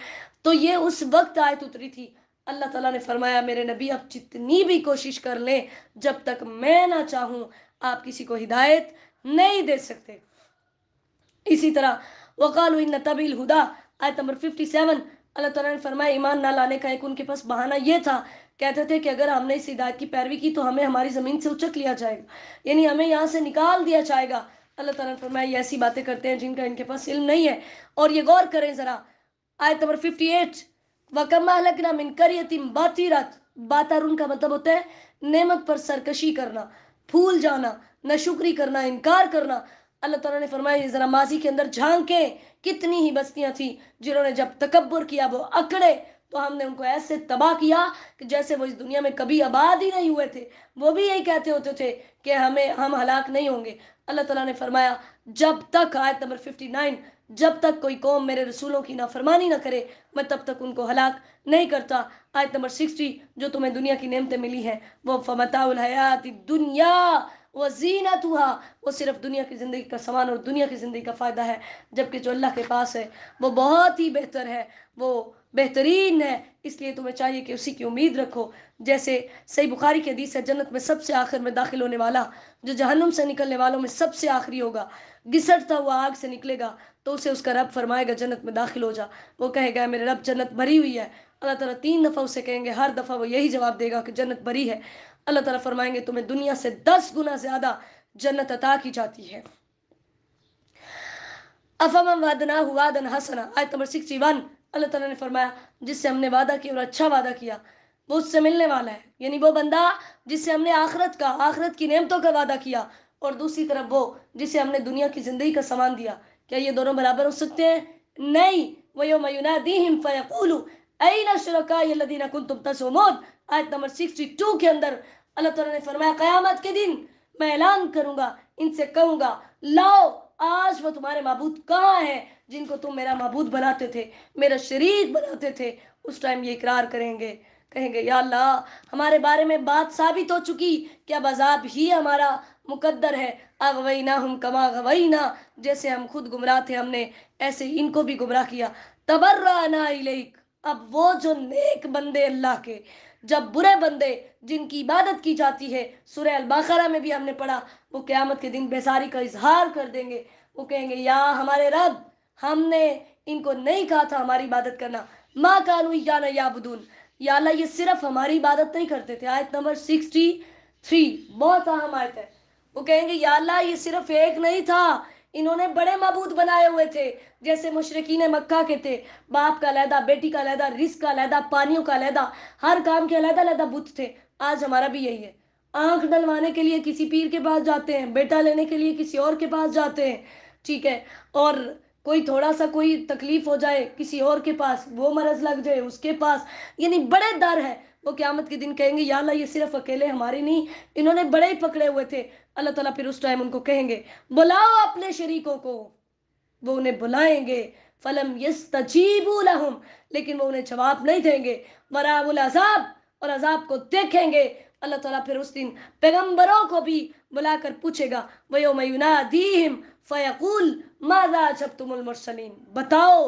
تو یہ اس وقت آیت اتری تھی۔ اللہ تعالیٰ نے فرمایا میرے نبی آپ جتنی بھی کوشش کر لیں جب تک میں نہ چاہوں آپ کسی کو ہدایت نہیں دے سکتے۔ اسی طرح وقالوا ان نتبع الہدا، آیت نمبر 57، اللہ تعالیٰ نے فرمایا ایمان نہ لانے کا ایک ان کے پاس بہانہ یہ تھا، کہتے تھے کہ اگر ہم نے اس ہدایت کی پیروی کی تو ہمیں ہماری زمین سے اچک لیا جائے گا، یعنی ہمیں یہاں سے نکال دیا جائے گا۔ اللہ تعالیٰ نے فرمایا یہ ایسی باتیں کرتے ہیں جن کا ان کے پاس علم نہیں ہے۔ اور یہ غور کریں ذرا، آیت نمبر 58، وَكَمَّا أَهْلَكْنَا مِنْ قَرْيَةٍ بَاطِرَةٍ، باترون کا مطلب ہوتا ہے نعمت پر سرکشی کرنا، پھول جانا، ناشکری کرنا، انکار کرنا۔ اللہ تعالیٰ نے فرمایا یہ ذرا ماضی کے اندر جھانکیں، کتنی ہی بستیاں تھیں جنہوں نے جب تکبر کیا وہ اکڑے تو ہم نے ان کو ایسے تباہ کیا کہ جیسے وہ اس دنیا میں کبھی آباد ہی نہیں ہوئے تھے، وہ بھی یہی کہتے ہوتے تھے کہ ہم ہلاک نہیں ہوں گے۔ اللہ تعالیٰ نے فرمایا جب تک، آیت نمبر 59، جب تک کوئی قوم میرے رسولوں کی نافرمانی نہ کرے میں تب تک ان کو ہلاک نہیں کرتا۔ آیت نمبر 60، جو تمہیں دنیا کی نعمتیں ملی ہیں وہ فمتاع الحیات الدنیا وزینتها، وہ صرف دنیا کی زندگی کا سامان اور دنیا کی زندگی کا فائدہ ہے، جبکہ جو اللہ کے پاس ہے وہ بہت ہی بہتر ہے، وہ بہترین ہے، اس لیے تمہیں چاہیے کہ اسی کی امید رکھو۔ جیسے صحیح بخاری کی حدیث ہے جنت میں سب سے آخر میں داخل ہونے والا جو جہنم سے نکلنے والوں میں سب سے آخری ہوگا، گھسٹتا ہوا آگ سے نکلے گا تو اسے اس کا رب فرمائے گا جنت میں داخل ہو جا، وہ کہے گا میرے رب جنت بھری ہوئی ہے، اللہ تعالیٰ 3 دفعہ اسے کہیں گے، ہر دفعہ وہ یہی جواب دے گا کہ جنت بھری ہے۔ اللہ تعالیٰ فرمائیں گے تمہیں دنیا سے 10 گنا زیادہ جنت عطا کی جاتی ہے۔ افمن وعدناہ وعدا حسنا، آیت نمبر 61، اللہ تعالیٰ نے فرمایا جس سے ہم نے وعدہ کیا اور اچھا وعدہ کیا وہ اس سے ملنے والا ہے، یعنی وہ بندہ جس سے ہم نے آخرت کی نعمتوں کا وعدہ کیا، اور دوسری طرف وہ جسے ہم نے دنیا کی زندگی کا سامان دیا، کیا یہ دونوں برابر ہو سکتے ہیں؟ نہیں۔ وَيَوْمَ يُنَادِيهِمْ فَيَقُولُ أَيْنَ شُرَكَائِيَ الَّذِينَ كُنْتُمْ تَزْعُمُونَ، آیت نمبر 62 کے اندر اللہ تعالیٰ نے فرمایا قیامت کے دن میں اعلان کروں گا، ان سے کہوں گا لاؤ آج وہ تمہارے معبود کہاں ہیں جن کو تم میرا معبود بناتے تھے، میرا شریک بناتے تھے۔ اس ٹائم یہ اقرار کریں گے، کہیں گے یا اللہ ہمارے بارے میں بات ثابت ہو چکی کہ اب عذاب ہی ہمارا مقدر ہے، اغویناہم کما غوینا، جیسے ہم خود گمراہ تھے ہم نے ایسے ان کو بھی گمراہ کیا۔ تبرأنا الیک، اب وہ جو نیک بندے اللہ کے، جب برے بندے جن کی عبادت کی جاتی ہے، سورہ البقرہ میں بھی ہم نے پڑھا، وہ قیامت کے دن بیزاری کا اظہار کر دیں گے، وہ کہیں گے یا ہمارے رب ہم نے ان کو نہیں کہا تھا ہماری عبادت کرنا، ما کانوا ایانا یعبدون، یا اللہ یہ صرف ہماری عبادت نہیں کرتے تھے۔ آیت نمبر 63، بہت اہم آیت ہے، وہ کہیں گے یا اللہ یہ صرف ایک نہیں تھا، انہوں نے بڑے معبود بنائے ہوئے تھے، جیسے مشرکین مکہ کے تھے، باپ کا علیحدہ، بیٹی کا علیحدہ، رزق کا علیحدہ، پانیوں کا علیحدہ، ہر کام کے علیحدہ علیحدہ بت تھے۔ آج ہمارا بھی یہی ہے، آنکھ ڈلوانے کے لیے کسی پیر کے پاس جاتے ہیں، بیٹا لینے کے لیے کسی اور کے پاس جاتے ہیں، ٹھیک ہے، اور کوئی تھوڑا سا کوئی تکلیف ہو جائے کسی اور کے پاس، وہ مرض لگ جائے اس کے پاس، یعنی بڑے در ہیں۔ وہ قیامت کے دن کہیں گے یا اللہ یہ صرف اکیلے ہمارے نہیں، انہوں نے بڑے ہی پکڑے ہوئے تھے۔ اللہ تعالیٰ پھر اس ٹائم ان کو کہیں گے بلاؤ اپنے شریکوں کو، وہ انہیں بلائیں گے، فلم یستجیبوا لہم، لیکن وہ انہیں جواب نہیں دیں گے، ورأوا العذاب، اور عذاب کو دیکھیں گے۔ اللہ تعالیٰ پھر اس دن پیغمبروں کو بھی بلا کر پوچھے گا وَيَوْمَ يُنَادِيهِمْ فَيَقُولُ مَاذَا أَجَبْتُمُ الْمُرْسَلِينَ، بتاؤ،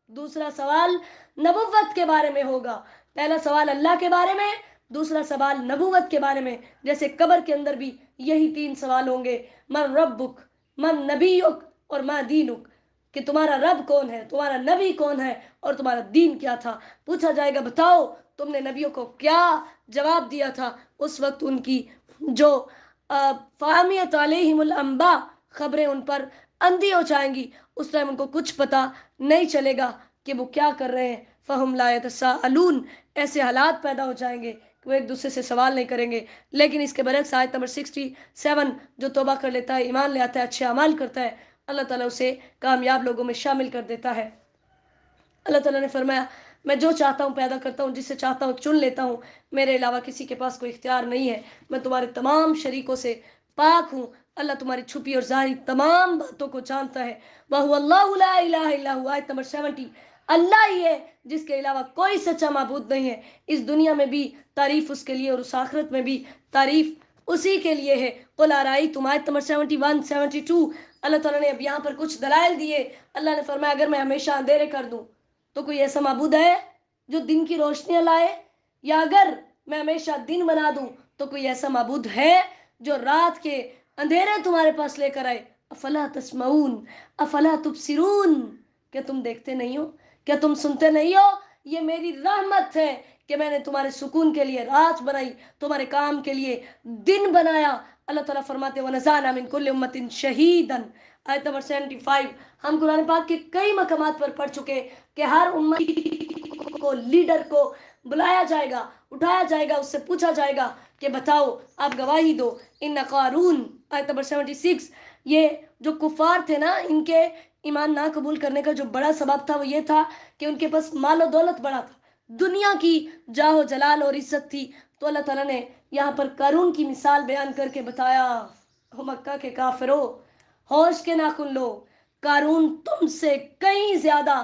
دوسرا سوال نبوت کے بارے میں ہوگا، پہلا سوال اللہ کے بارے میں، دوسرا سوال نبوت کے بارے میں، جیسے قبر کے اندر بھی یہی 3 سوال ہوں گے، من ربک، من نبیک، اور ما دینک، کہ تمہارا رب کون ہے, تمہارا نبی کون ہے, اور تمہارا دین کیا تھا. پوچھا جائے گا بتاؤ تم نے نبیوں کو کیا جواب دیا تھا. اس وقت ان کی جو فاہمیت علیہم الانباء, خبریں ان پر اندھی ہو جائیں گی. اس ٹائم ان کو کچھ پتا نہیں چلے گا کہ وہ کیا کر رہے ہیں. فہم لا یتساءلون, ایسے حالات پیدا ہو جائیں گے کہ وہ ایک دوسرے سے سوال نہیں کریں گے. لیکن اس کے برعکس آیت نمبر 67, جو توبہ کر لیتا ہے, ایمان لے آتا ہے, اچھے اعمال کرتا ہے, اللہ تعالیٰ اسے کامیاب لوگوں میں شامل کر دیتا ہے. اللہ تعالیٰ نے فرمایا میں جو چاہتا ہوں پیدا کرتا ہوں, جسے چاہتا ہوں چن لیتا ہوں, میرے علاوہ کسی کے پاس کوئی اختیار نہیں ہے. میں تمہارے تمام شریکوں سے پاک ہوں. اللہ تمہاری چھپی اور ظاہری تمام باتوں کو جانتا ہے. وَهُوَ اللَّهُ لَا إِلَهَ إِلَّا هُوَ, آیت نمبر 70. اللہ ہی ہے جس کے علاوہ کوئی سچا معبود نہیں ہے. اس دنیا میں بھی تعریف اس کے لیے اور اس آخرت میں بھی تعریف اسی کے لیے ہے. قُلْ أَرَأَيْتُمْ, آیت نمبر 71 72. اللہ تعالیٰ نے اب یہاں پر کچھ دلائل دیے. اللہ نے فرمایا اگر میں ہمیشہ اندھیرے کر دوں تو کوئی ایسا معبود ہے جو دن کی روشنیاں لائے, یا اگر میں ہمیشہ دن بنا دوں تو کوئی ایسا معبود ہے جو رات کے اندھیرے تمہارے پاس لے کر آئے. افلا تسمعون افلا تبصرون, کیا تم دیکھتے نہیں ہو, کیا تم سنتے نہیں ہو. یہ میری رحمت ہے کہ میں نے تمہارے سکون کے لیے رات بنائی, تمہارے کام کے لیے دن بنایا. اللہ تعالیٰ فرماتے وَنَزَعْنَا مِن كُلِّ أُمَّةٍ شَهِيدًا, آیت نمبر 75. ہم قرآن پاک کے کئی مقامات پر پڑھ چکے کہ ہر امت کو, لیڈر کو بلایا جائے گا, اٹھایا جائے گا, اس سے پوچھا جائے گا کہ بتاؤ آپ گواہی دو. ان قارون, آیت نمبر 76. یہ جو کفار تھے نا, ان کے ایمان نہ قبول کرنے کا جو بڑا سبب تھا وہ یہ تھا کہ ان کے پاس مال و دولت بڑا تھا, دنیا کی جاہ و جلال اور عزت تھی. تو اللہ تعالیٰ نے یہاں پر قارون کی مثال بیان کر کے بتایا, مکہ کے کافرو ہوش کے ناخن لو, قارون تم سے کہیں زیادہ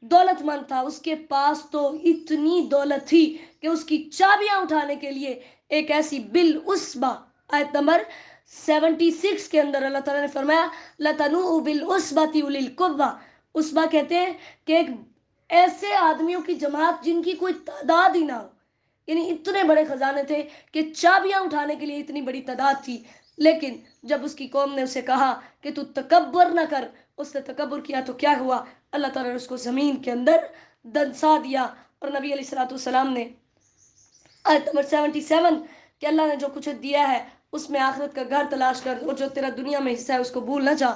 دولت مند تھا. اس کے پاس تو اتنی دولت تھی کہ اس کی چابیاں اٹھانے کے لیے ایک ایسی بالعصبہ, آیت نمبر 76 کے اندر اللہ تعالیٰ نے فرمایا لَتَنُوءُ بِالْعُصْبَةِ أُولِي الْقُوَّةِ. عصبہ کہتے ہیں کہ ایک ایسے آدمیوں کی جماعت جن کی کوئی تعداد ہی نہ ہو, یعنی اتنے بڑے خزانے تھے کہ چابیاں اٹھانے کے لیے اتنی بڑی تعداد تھی. لیکن جب اس کی قوم نے اسے کہا کہ تو تکبر نہ کر, اس نے تکبر کیا تو کیا ہوا, اللہ تعالیٰ نے اس کو زمین کے اندر دنسا دیا. اور نبی علیہ الصلوۃ والسلام نے آیت نمبر 77 کہ اللہ نے جو کچھ دیا ہے اس میں آخرت کا گھر تلاش کر, اور جو تیرا دنیا میں حصہ ہے اس کو بھول نہ جا.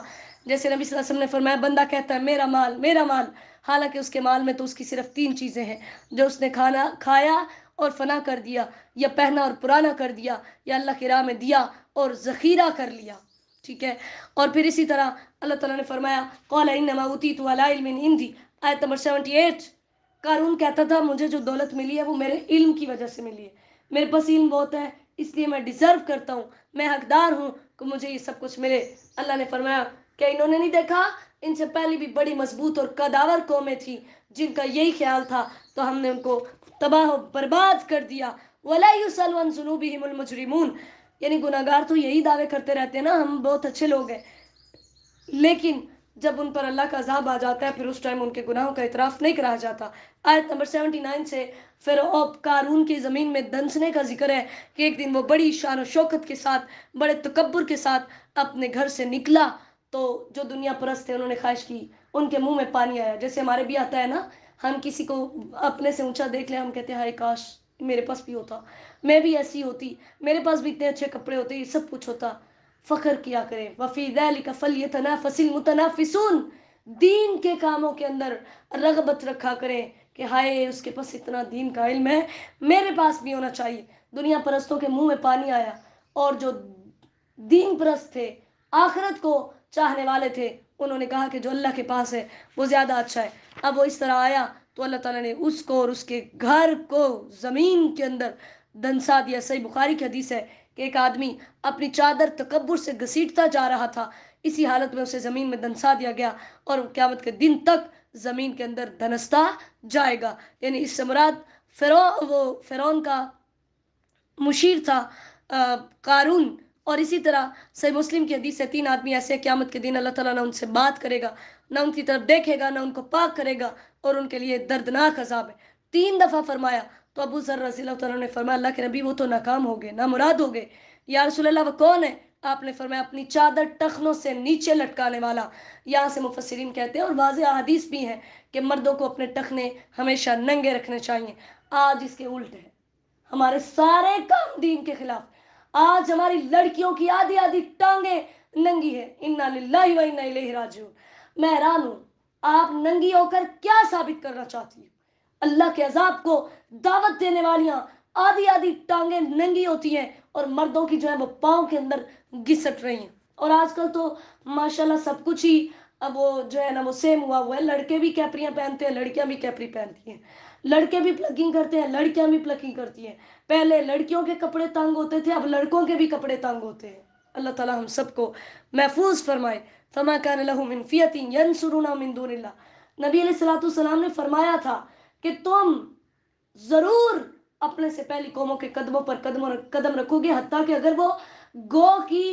جیسے نبی صلی اللہ علیہ وسلم نے فرمایا بندہ کہتا ہے میرا مال میرا مال, حالانکہ اس کے مال میں تو اس کی صرف 3 چیزیں ہیں جو اس نے کھایا اور فنا کر دیا, یا پہنا اور پرانا کر دیا, یا اللہ کی راہ میں دیا اور ذخیرہ کر لیا. ٹھیک ہے. اور پھر اسی طرح اللہ تعالیٰ نے فرمایا قال انما اوتیت علی علم عندی, آیت نمبر 78. قارون کہتا تھا مجھے جو دولت ملی ہے وہ میرے علم کی وجہ سے ملی ہے, میرے پاس علم بہت ہے اس لیے میں ڈیزرو کرتا ہوں, میں حقدار ہوں کہ مجھے یہ سب کچھ ملے. اللہ نے فرمایا کہ انہوں نے نہیں دیکھا, ان سے پہلے بھی بڑی مضبوط اور قداور قومیں تھیں جن کا یہی خیال تھا, تو ہم نے ان کو تباہ و برباد کر دیا. وَلَا يُسْأَلُ عَنْ ذُنُوبِهِمُ الْمُجْرِمُونَ, یعنی گناہگار تو یہی دعوے کرتے رہتے ہیں نا ہم بہت اچھے لوگ ہیں, لیکن جب ان پر اللہ کا عذاب آ جاتا ہے پھر اس ٹائم ان کے گناہوں کا اعتراف نہیں کرایا جاتا. آیت نمبر 79 سے پھر قارون کی زمین میں دنسنے کا ذکر ہے کہ ایک دن وہ بڑی شان و شوکت کے ساتھ, بڑے تکبر کے ساتھ اپنے گھر سے نکلا, تو جو دنیا پرست تھے انہوں نے خواہش کی, ان کے منہ میں پانی آیا. جیسے ہمارے بھی آتا ہے نا, ہم کسی کو اپنے سے اونچا دیکھ لیں, ہم کہتے ہیں ہائے کاش میرے پاس بھی ہوتا, میں بھی ایسی ہوتی, میرے پاس بھی اتنے اچھے کپڑے ہوتے, یہ سب کچھ ہوتا. فخر کیا کریں. وفی ذلک فلیتنافس المتنافسون, دین کے کاموں کے اندر رغبت رکھا کریں کہ ہائے اس کے پاس اتنا دین کا علم ہے, میرے پاس بھی ہونا چاہیے. دنیا پرستوں کے منہ میں پانی آیا, اور جو دین پرست تھے, آخرت کو چاہنے والے تھے, انہوں نے کہا کہ جو اللہ کے پاس ہے وہ زیادہ اچھا ہے. اب وہ اس طرح آیا تو اللہ تعالیٰ نے اس کو اور اس کے گھر کو زمین کے اندر دنسا دیا. صحیح بخاری کی حدیث ہے کہ ایک آدمی اپنی چادر تکبر سے گھسیٹتا جا رہا تھا, اسی حالت میں اسے زمین میں دنسا دیا گیا, اور قیامت کے دن تک زمین کے اندر دنستا جائے گا. یعنی اس سے مراد فرعون کا مشیر تھا قارون. اور اسی طرح صحیح مسلم کی حدیث ہے 3 آدمی ایسے قیامت کے دن اللہ تعالیٰ نہ ان سے بات کرے گا, نہ ان کی طرف دیکھے گا, نہ ان کو پاک کرے گا, اور ان کے لیے دردناک عذاب ہے. 3 دفعہ فرمایا. تو ابو ذر رضی اللہ تعالیٰ نے فرمایا اللہ کے نبی وہ تو ناکام ہو گئے, نامراد ہو گئے. یا رسول اللہ وہ کون ہے؟ آپ نے فرمایا اپنی چادر ٹخنوں سے نیچے لٹکانے والا. یہاں سے مفسرین کہتے ہیں اور واضح احادیث بھی ہیں کہ مردوں کو اپنے ٹخنے ہمیشہ ننگے رکھنے چاہیے. آج اس کے الٹ ہے، ہمارے سارے کام دین کے خلاف. آج ہماری لڑکیوں کی آدھی آدھی ٹانگیں ننگی ہے. انا للہ و انا الیہ راجعون. میں حیران ہوں، آپ ننگی ہو کر کیا ثابت کرنا چاہتی ہیں؟ اللہ کے عذاب کو دعوت دینے والیاں آدھی آدھی ٹانگیں ننگی ہوتی ہیں اور مردوں کی جو ہے وہ پاؤں کے اندر گھسٹ رہی ہیں. اور آج کل تو ماشاءاللہ سب کچھ ہی اب وہ جو ہے نا وہ سیم ہوا ہے. لڑکے بھی کیپریاں پہنتے ہیں، لڑکیاں بھی کیپری پہنتی ہیں. لڑکے بھی پلکنگ کرتے ہیں، لڑکیاں بھی پلکنگ کرتی ہیں. پہلے لڑکیوں کے کپڑے تنگ ہوتے تھے، اب لڑکوں کے بھی کپڑے تنگ ہوتے ہیں. اللہ تعالی ہم سب کو محفوظ فرمائے. فما كان له من فئة ينصرون من دون الله. نبی علیہ الصلوۃ والسلام نے فرمایا تھا کہ تم ضرور اپنے سے پہلی قوموں کے قدموں پر قدم رکھو گے، حتیٰ کہ اگر وہ گو کی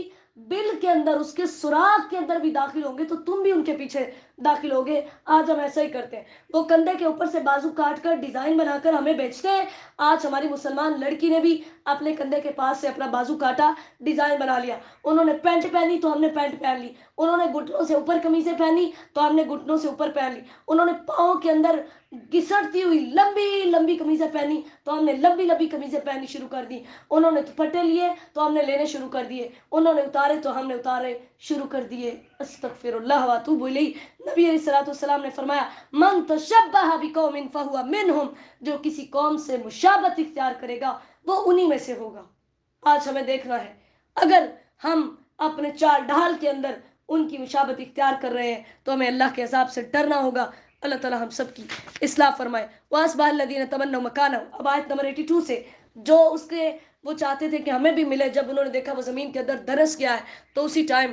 بل کے اندر، اس کے سوراخ کے اندر بھی داخل ہوں گے تو تم بھی ان کے پیچھے داخل ہوگے. آج ہم ایسا ہی کرتے ہیں، وہ کندھے کے اوپر سے بازو کاٹ کر ڈیزائن بنا کر ہمیں بیچتے ہیں. آج ہماری مسلمان لڑکی نے بھی اپنے کندھے کے پاس سے اپنا بازو کاٹا، ڈیزائن بنا لیا. انہوں نے پینٹ پہنی تو ہم نے پینٹ پہن لی، انہوں نے گھٹنوں سے اوپر قمیضیں پہنی تو ہم نے گھٹنوں سے اوپر پہن لی. انہوں نے پاؤں کے اندر گھسٹتی ہوئی لمبی لمبی قمیضیں پہنی تو ہم نے لمبی لمبی قمیضیں پہنی شروع کر دی. انہوں نے دوپٹے لیے تو ہم نے لینے شروع کر دیے، انہوں نے اتارے تو ہم نے اتارے شروع کر دیے. استغفر اللہ واتوب الیہ. نبی علیہ الصلوۃ والسلام نے فرمایا من تشبہ بقوم فہو منہم. جو کسی قوم سے مشابہت اختیار کرے گا وہ انہی میں سے ہوگا. آج ہمیں دیکھنا ہے، اگر ہم اپنے چال ڈھال کے اندر ان کی مشابہت اختیار کر رہے ہیں تو ہمیں اللہ کے عذاب سے ڈرنا ہوگا. اللہ تعالی ہم سب کی اصلاح فرمائے. وَأَصْبَحَ الَّذِينَ تَمَنَّوْا مَكَانَهُ. اب آیت نمبر 82 سے جو اس کے وہ چاہتے تھے کہ ہمیں بھی ملے، جب انہوں نے دیکھا وہ زمین کے اندر درس گیا ہے تو اسی ٹائم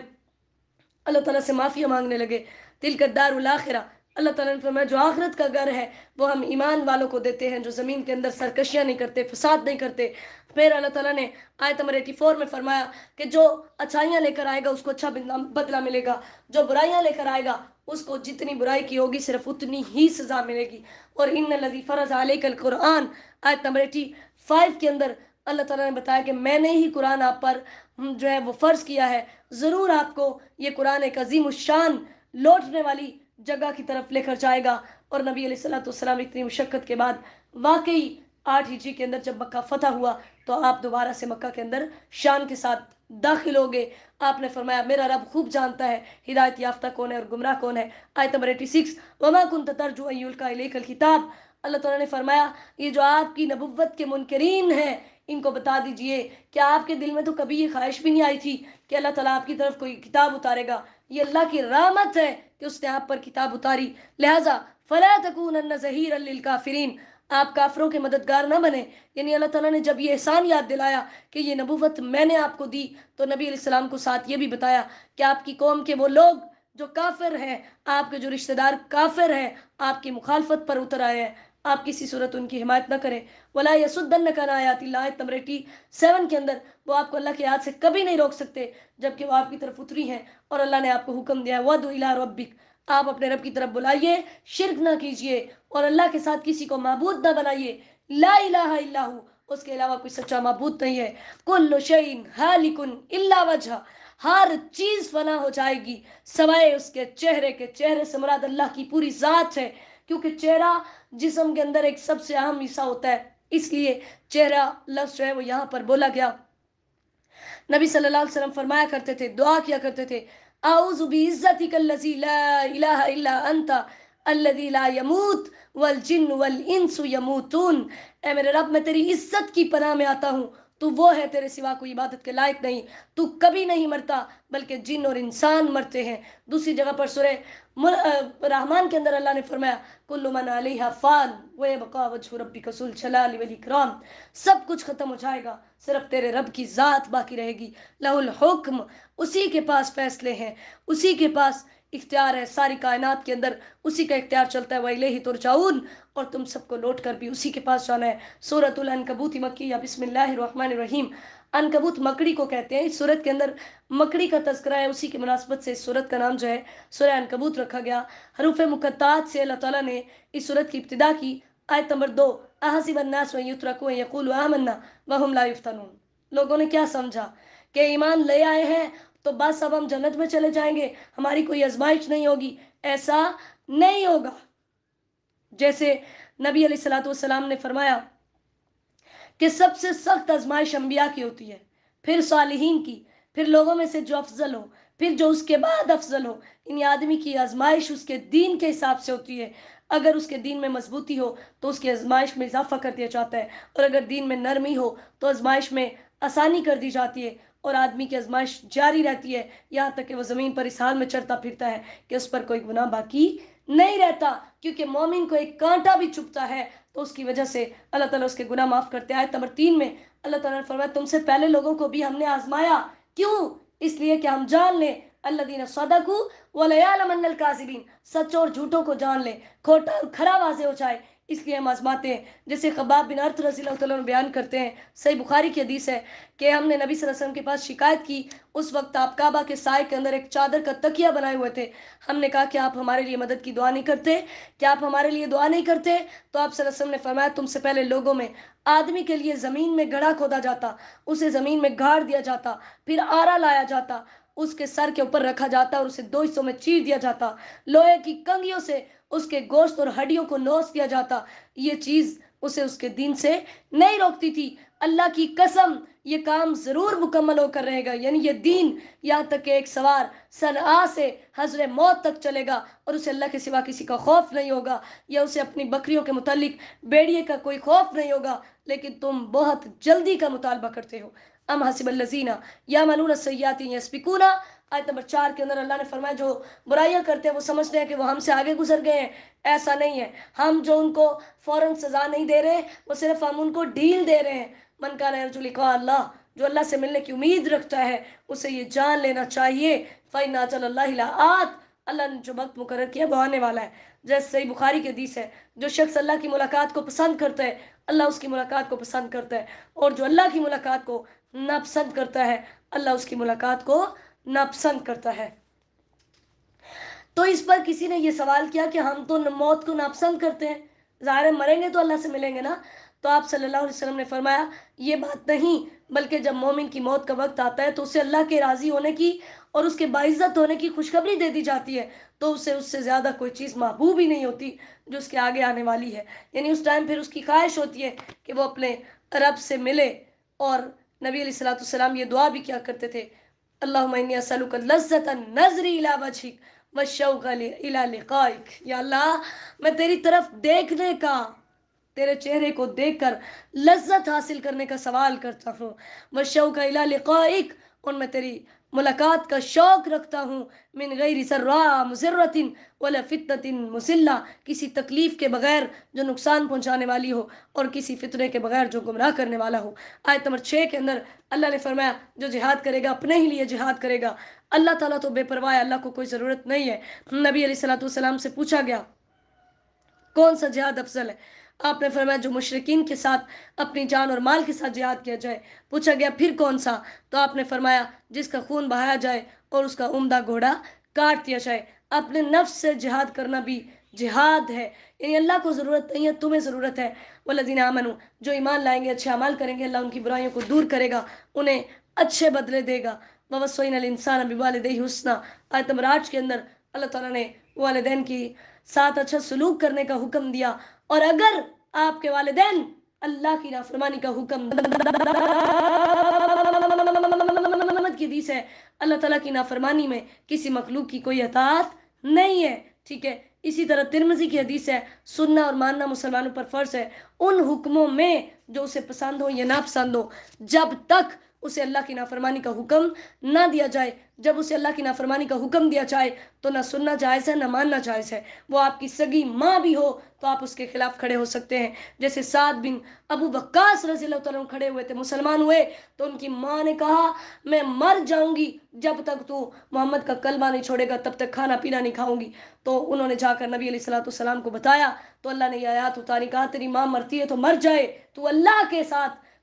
اللہ تعالیٰ سے معافی مانگنے لگے. تِلْكَ الدَّارُ الْآخِرَةُ. اللہ تعالیٰ نے فرمایا جو آخرت کا گھر ہے وہ ہم ایمان والوں کو دیتے ہیں جو زمین کے اندر سرکشیاں نہیں کرتے، فساد نہیں کرتے. پھر اللہ تعالیٰ نے آیت نمبر 84 میں فرمایا کہ جو اچھائیاں لے کر آئے گا اس کو اچھا بدلہ ملے گا، جو برائیاں لے کر آئے گا اس کو جتنی برائی کی ہوگی صرف اتنی ہی سزا ملے گی. اور ان الذی فرض علیک القرآن، آیت نمبر 85 کے اندر اللہ تعالیٰ نے بتایا کہ میں نے ہی قرآن آپ پر جو ہے وہ فرض کیا ہے. ضرور آپ کو یہ قرآن ایک عظیم الشان لوٹنے والی جگہ کی طرف لے کر جائے گا. اور نبی علیہ الصلوۃ والسلام اتنی مشقت کے بعد واقعی 8 ہجری کے اندر جب مکہ فتح ہوا تو آپ دوبارہ سے مکہ کے اندر شان کے ساتھ داخل ہو گئے. آپ نے فرمایا میرا رب خوب جانتا ہے ہدایت یافتہ کون ہے اور گمراہ کون ہے. آیت نمبر 86 وما كنت ترجو ان يلقى اليك الكتاب. اللہ تعالیٰ نے فرمایا یہ جو آپ کی نبوت کے منکرین ہیں ان کو بتا دیجئے کہ آپ کے دل میں تو کبھی یہ خواہش بھی نہیں آئی تھی کہ اللہ تعالیٰ آپ کی طرف کوئی کتاب اتارے گا. یہ اللہ کی رحمت ہے کہ اس نے آپ پر کتاب اتاری. لہذا فلا تکونن ظہیرا للکافرین. آپ کافروں کے مددگار نہ بنے. یعنی اللہ تعالیٰ نے جب یہ احسان یاد دلایا کہ یہ نبوت میں نے آپ کو دی تو نبی علیہ السلام کو ساتھ یہ بھی بتایا کہ آپ کی قوم کے وہ لوگ جو کافر ہیں، آپ کے جو رشتہ دار کافر ہیں، آپ کی مخالفت پر اتر آئے ہیں، آپ کسی صورت ان کی حمایت نہ کریں. ولا یصدنک عن آیات اللہ. آیت نمبر 87 کے اندر وہ آپ کو اللہ کی یاد سے کبھی نہیں روک سکتے جبکہ وہ آپ کی طرف اتری ہیں. اور اللہ نے آپ کو حکم دیا ہے وَدُعُ إِلَىٰ رَبِّكَ. آپ اپنے رب کی طرف بلائیے، شرک نہ کیجیے اور اللہ کے ساتھ کسی کو معبود نہ بنائیے. لا الہ الا ہو، اس کے علاوہ کوئی سچا معبود نہیں ہے. کل شیء ہالک الا وجہ. ہر چیز فنا ہو جائے گی سوائے اس کے چہرے کے. چہرے سے مراد اللہ کی پوری ذات ہے، کیونکہ چہرہ جسم کے اندر ایک سب سے اہم حصہ ہوتا ہے، اس لیے چہرہ لفظ جو ہے وہ یہاں پر بولا گیا. نبی صلی اللہ علیہ وسلم فرمایا کرتے تھے، دعا کیا کرتے تھے اعوذ بعزتک الذی لا الہ الا انت الذی لا يموت والجن والانس يموتون. اے میرے رب میں تیری عزت کی پناہ میں آتا ہوں، تو وہ ہے تیرے سوا کوئی عبادت کے لائق نہیں، تو کبھی نہیں مرتا بلکہ جن اور انسان مرتے ہیں. دوسری جگہ پر سورہ رحمان کے اندر اللہ نے فرمایا کل من علیہا فان ویبقى وجہ ربک ذو الجلال والاکرام. سب کچھ ختم ہو جائے گا صرف تیرے رب کی ذات باقی رہے گی. لہ الحکم، اسی کے پاس فیصلے ہیں، اسی کے پاس اختیار ہے. ساری کائنات کے اندر اسی کا اختیار چلتا ہے. وَإِلَيْهِ تُرْجَعُونَ. اور تم سب کو لوٹ کر بھی اسی کے پاس جانا ہے. سورۃ العنکبوت مکیہ. بسم اللہ الرحمن الرحیم. عنکبوت مکڑی کو کہتے ہیں. اس سورت کے اندر مکڑی کا تذکرہ ہے، اسی کی مناسبت سے اس سورت کا نام جو ہے سورہ عنکبوت رکھا گیا. حروف مقطعات سے اللہ تعالیٰ نے اس سورت کی ابتدا کی. آیت نمبر 2 احسب الناس ان یترکوا ان یقولوا آمنا وهم لا یفتنون. لوگوں نے کیا سمجھا کہ ایمان لے آئے ہیں تو بس اب ہم جنت میں چلے جائیں گے, ہماری کوئی آزمائش نہیں ہوگی. ایسا نہیں ہوگا. جیسے نبی علیہ الصلوۃ والسلام نے فرمایا کہ سب سے سخت آزمائش انبیاء کی ہوتی ہے, پھر صالحین کی, پھر لوگوں میں سے جو افضل ہو, پھر جو اس کے بعد افضل ہو. یعنی آدمی کی آزمائش اس کے دین کے حساب سے ہوتی ہے. اگر اس کے دین میں مضبوطی ہو تو اس کی آزمائش میں اضافہ کر دیا جاتا ہے, اور اگر دین میں نرمی ہو تو آزمائش میں آسانی کر دی جاتی ہے, اور آدمی کی آزمائش جاری رہتی ہے یہاں تک کہ وہ زمین پر اس حال میں چلتا پھرتا ہے کہ اس پر کوئی گناہ باقی نہیں رہتا. کیونکہ مومن کو ایک کانٹا بھی چبھتا ہے تو اس کی وجہ سے اللہ تعالیٰ اس کے گناہ معاف کرتے ہیں. آیت نمبر 3 میں اللہ تعالیٰ نے فرمایا تم سے پہلے لوگوں کو بھی ہم نے آزمایا. کیوں؟ اس لیے کہ ہم جان لیں الذین صدقوا ولیعلمن الکاذبین, سچ اور جھوٹوں کو جان لیں, کھوٹا اور کھرا واضح ہو جائے, اس لیے ہم آزماتے ہیں. جیسے خباب بن ارت رضی اللہ تعالیٰ عنہ بیان کرتے ہیں, صحیح بخاری کی حدیث ہے کہ ہم نے نبی صلی اللہ علیہ وسلم کے پاس شکایت کی. اس وقت آپ کعبہ کے سائے کے اندر ایک چادر کا تکیہ بنائے ہوئے تھے. ہم نے کہا کہ آپ ہمارے لیے مدد کی دعا نہیں کرتے, کیا آپ ہمارے لیے دعا نہیں کرتے؟ تو آپ صلی اللہ علیہ وسلم نے فرمایا تم سے پہلے لوگوں میں آدمی کے لیے زمین میں گڑھا کھودا جاتا, اسے زمین میں گاڑ دیا جاتا, پھر آرا لایا جاتا, اس کے سر کے اوپر رکھا جاتا اور اسے 2 حصوں میں چیر دیا جاتا, لوہے کی کنگھیوں سے اس کے گوشت اور ہڈیوں کو نوچ دیا جاتا. یہ چیز اسے اس کے دین سے نہیں روکتی تھی. اللہ کی قسم یہ کام ضرور مکمل ہو کر رہے گا. یعنی یہ دین یہاں تک کہ ایک سوار صنعاء سے حضر موت تک چلے گا اور اسے اللہ کے سوا کسی کا خوف نہیں ہوگا, یا اسے اپنی بکریوں کے متعلق بیڑیے کا کوئی خوف نہیں ہوگا. لیکن تم بہت جلدی کا مطالبہ کرتے ہو. ام حسب الذین یعملون السیئات یسبقونا, آیت نمبر 4 کے اندر اللہ نے فرمایا جو برائیاں کرتے ہیں وہ سمجھتے ہیں کہ وہ ہم سے آگے گزر گئے ہیں. ایسا نہیں ہے, ہم جو ان کو فوراً سزا نہیں دے رہے, وہ صرف ہم ان کو ڈھیل دے رہے ہیں. من کان یرجو لقاء اللہ, جو اللہ سے ملنے کی امید رکھتا ہے اسے یہ جان لینا چاہیے فإن أجل اللہ لآت, اللہ نے جو وقت مقرر کیا وہ آنے والا ہے. جیسے صحیح بخاری کی حدیث ہے, جو شخص اللہ کی ملاقات کو پسند کرتا ہے اللہ اس کی ملاقات کو پسند کرتا ہے, اور جو اللہ کی ملاقات کو ناپسند کرتا ہے اللہ اس کی ملاقات کو ناپسند کرتا ہے. تو اس پر کسی نے یہ سوال کیا کہ ہم تو موت کو ناپسند کرتے ہیں, ظاہر ہے مریں گے تو اللہ سے ملیں گے نا. تو آپ صلی اللہ علیہ وسلم نے فرمایا یہ بات نہیں, بلکہ جب مومن کی موت کا وقت آتا ہے تو اسے اللہ کے راضی ہونے کی اور اس کے باعزت ہونے کی خوشخبری دے دی جاتی ہے, تو اسے اس سے زیادہ کوئی چیز محبوب ہی نہیں ہوتی جو اس کے آگے آنے والی ہے. یعنی اس ٹائم پھر اس کی خواہش ہوتی ہے کہ وہ اپنے رب سے ملے. اور نبی علیہ الصلوۃ والسلام یہ دعا بھی کیا کرتے تھے, اللہم انی اسألک لذۃ النظر الی وجہک والشوق الی لقائک, یا اللہ میں تیری طرف دیکھنے کا, تیرے چہرے کو دیکھ کر لذت حاصل کرنے کا سوال کرتا ہوں. والشوق الی لقائک, اور میں تیری ملاقات کا شوق رکھتا ہوں. من غیر سراء مضرۃ ولا فتنۃ مضلہ, کسی تکلیف کے بغیر جو نقصان پہنچانے والی ہو, اور کسی فتنے کے بغیر جو گمراہ کرنے والا ہو. آیت نمبر 6 کے اندر اللہ نے فرمایا جو جہاد کرے گا اپنے ہی لیے جہاد کرے گا. اللہ تعالیٰ تو بے پرواہ ہے, اللہ کو کوئی ضرورت نہیں ہے. نبی علیہ الصلوۃ والسلام سے پوچھا گیا کون سا جہاد افضل ہے, آپ نے فرمایا جو مشرکین کے ساتھ اپنی جان اور مال کے ساتھ جہاد کیا جائے. پوچھا گیا پھر کون سا, تو آپ نے فرمایا جس کا خون بہایا جائے اور اس کا عمدہ گھوڑا کاٹ دیا جائے. اپنے نفس سے جہاد کرنا بھی جہاد ہے. یعنی اللہ کو ضرورت نہیں ہے, تمہیں ضرورت ہے. والذین آمنوا, جو ایمان لائیں گے اچھے اعمال کریں گے اللہ ان کی برائیوں کو دور کرے گا, انہیں اچھے بدلے دے گا. ووصینا الانسان بوالدیہ حسنا, آیت نمبر 8 کے اندر اللہ تعالیٰ نے والدین کی ساتھ اچھا سلوک کرنے کا حکم دیا. اور اگر آپ کے والدین اللہ کی نافرمانی کا حکم کی حدیث ہے, اللہ تعالیٰ کی نافرمانی میں کسی مخلوق کی کوئی اطاعت نہیں ہے. ٹھیک ہے, اسی طرح ترمذی کی حدیث ہے سننا اور ماننا مسلمانوں پر فرض ہے ان حکموں میں جو اسے پسند ہو یا ناپسند ہو, جب تک اسے اللہ کی نافرمانی کا حکم نہ دیا جائے. جب اسے اللہ کی نافرمانی کا حکم دیا جائے تو نہ سننا جائز ہے نہ ماننا جائز ہے. وہ آپ کی سگی ماں بھی ہو تو آپ اس کے خلاف کھڑے ہو سکتے ہیں. جیسے سعد بن ابو وقاص رضی اللہ تعالیٰ عنہ کھڑے ہوئے تھے, مسلمان ہوئے تو ان کی ماں نے کہا میں مر جاؤں گی جب تک تو محمد کا کلمہ نہیں چھوڑے گا تب تک کھانا پینا نہیں کھاؤں گی. تو انہوں نے جا کر نبی علیہ الصلوۃ والسلام کو بتایا تو اللہ نے یہ آیات اتاری, کہا تیری ماں مرتی ہے تو مر جائے, تو اللہ کے ساتھ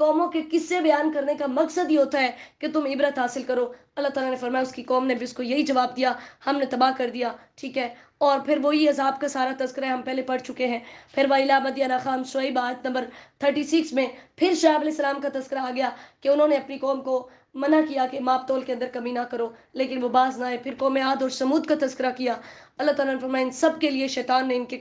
قوموں کے قصے بیان کرنے کا مقصد یہ ہوتا ہے کہ تم عبرت حاصل کرو۔ اللہ تعالیٰ نے فرمایا اس کی قوم نے بھی اس کو یہی جواب دیا، ہم نے تباہ کر دیا، ٹھیک ہے۔ اور پھر وہی عذاب کا سارا تذکرہ ہم پہلے پڑھ چکے ہیں۔ پھر وَإِلَىٰ مَدْيَنَ أَخَاهُمْ شُعَيْبًا آیت نمبر 36 میں پھر شعیب علیہ السلام کا تذکرہ آ گیا کہ انہوں نے اپنی قوم کو منع کیا کہ ماپ تول کے اندر کمی نہ کرو، لیکن وہ باز نہ آئے۔ پھر قوم عاد اور سمود کا تذکرہ کیا۔ اللہ تعالیٰ نے فرمایا ان سب کے لیے شیطان نے ان کے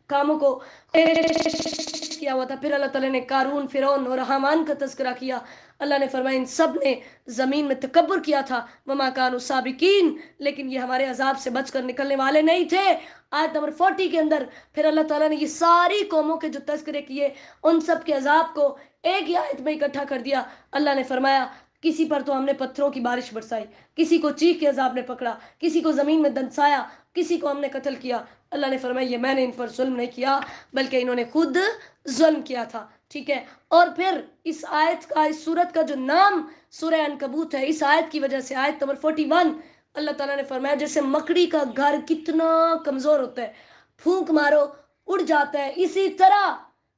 کاموں کو کیا ہوا تھا۔ پھر اللہ تعالیٰ نے قارون، فرعون اور حامان کا تذکرہ کیا۔ اللہ نے فرمایا ان سب نے زمین میں تکبر کیا تھا، وما کانوا سابقین، لیکن یہ ہمارے عذاب سے بچ کر نکلنے والے نہیں تھے۔ آیت نمبر 40 کے اندر پھر اللہ تعالیٰ نے یہ ساری قوموں کے جو تذکرے کیے ان سب کے عذاب کو ایک ہی آیت میں اکٹھا کر دیا۔ اللہ نے فرمایا کسی پر تو ہم نے پتھروں کی بارش برسائی، کسی کو چیخ کے عذاب نے پکڑا، کسی کو زمین میں دنسایا، کسی کو ہم نے قتل کیا۔ اللہ نے فرمایا یہ میں نے ان پر ظلم نہیں کیا بلکہ انہوں نے خود ظلم کیا تھا، ٹھیک ہے۔ اور پھر اس آیت کا، اس سورت کا جو نام سورہ عنکبوت ہے، اس آیت کی وجہ سے آیت نمبر 41 اللہ تعالیٰ نے فرمایا جیسے مکڑی کا گھر کتنا کمزور ہوتا ہے، پھونک مارو اڑ جاتا ہے، اسی طرح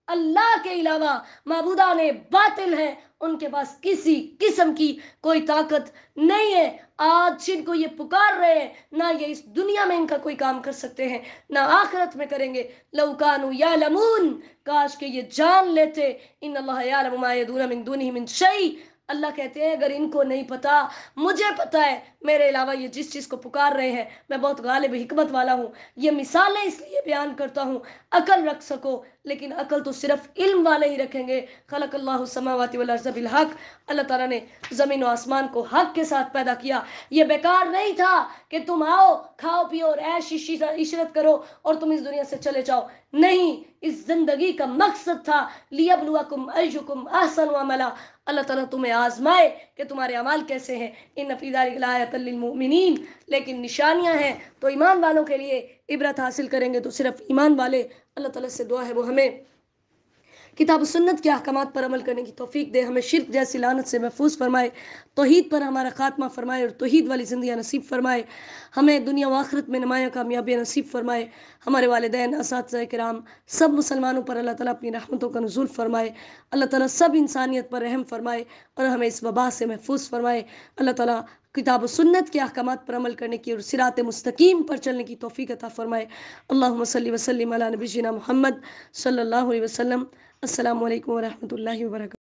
اللہ کے علاوہ معبودان باطل ہیں، ان کے پاس کسی قسم کی کوئی طاقت نہیں ہے۔ آج جن کو یہ پکار رہے ہیں نہ یہ اس دنیا میں ان کا کوئی کام کر سکتے ہیں نہ آخرت میں کریں گے۔ لو کانوا یعلمون، کاش کہ یہ جان لیتے، ان اللہ یعلم ما یدعون من دونہ من شیء، اللہ کہتے ہیں اگر ان کو نہیں پتا، مجھے پتا ہے میرے علاوہ یہ جس چیز کو پکار رہے ہیں میں بہت غالب حکمت والا ہوں۔ یہ مثالیں اس لیے بیان کرتا ہوں عقل رکھ سکو، لیکن عقل تو صرف علم والے ہی رکھیں گے۔ خلق اللہ السماوات والارض بالحق، اللہ تعالیٰ نے زمین و آسمان کو حق کے ساتھ پیدا کیا۔ یہ بیکار نہیں تھا کہ تم آؤ کھاؤ پیو اور عیش عشرت کرو اور تم اس دنیا سے چلے جاؤ، نہیں، اس زندگی کا مقصد تھا لیبلوکم ایکم احسن عملا، اللہ تعالیٰ تمہیں آزمائے کہ تمہارے اعمال کیسے ہیں۔ ان فی ذلک لآیۃ للمؤمنین، لیکن نشانیاں ہیں تو ایمان والوں کے لیے، عبرت حاصل کریں گے تو صرف ایمان والے۔ اللہ تعالیٰ سے دعا ہے وہ ہمیں کتاب و سنت کے احکامات پر عمل کرنے کی توفیق دے، ہمیں شرک جیسی لعنت سے محفوظ فرمائے، توحید پر ہمارا خاتمہ فرمائے اور توحید والی زندگیاں نصیب فرمائے، ہمیں دنیا و آخرت میں نمایاں کامیابیاں نصیب فرمائے، ہمارے والدین، اساتذہ کرام، سب مسلمانوں پر اللہ تعالیٰ اپنی رحمتوں کا نزول فرمائے، اللہ تعالیٰ سب انسانیت پر رحم فرمائے اور ہمیں اس وبا سے محفوظ فرمائے۔ اللہ تعالیٰ کتاب و سنت کے احکامات پر عمل کرنے کی اور صراط مستقیم پر چلنے کی توفیق عطا فرمائے۔ اللہم صلی وسلم علی نبینا محمد صلی اللہ علیہ وسلم۔ السلام علیکم ورحمۃ اللہ وبرکاتہ۔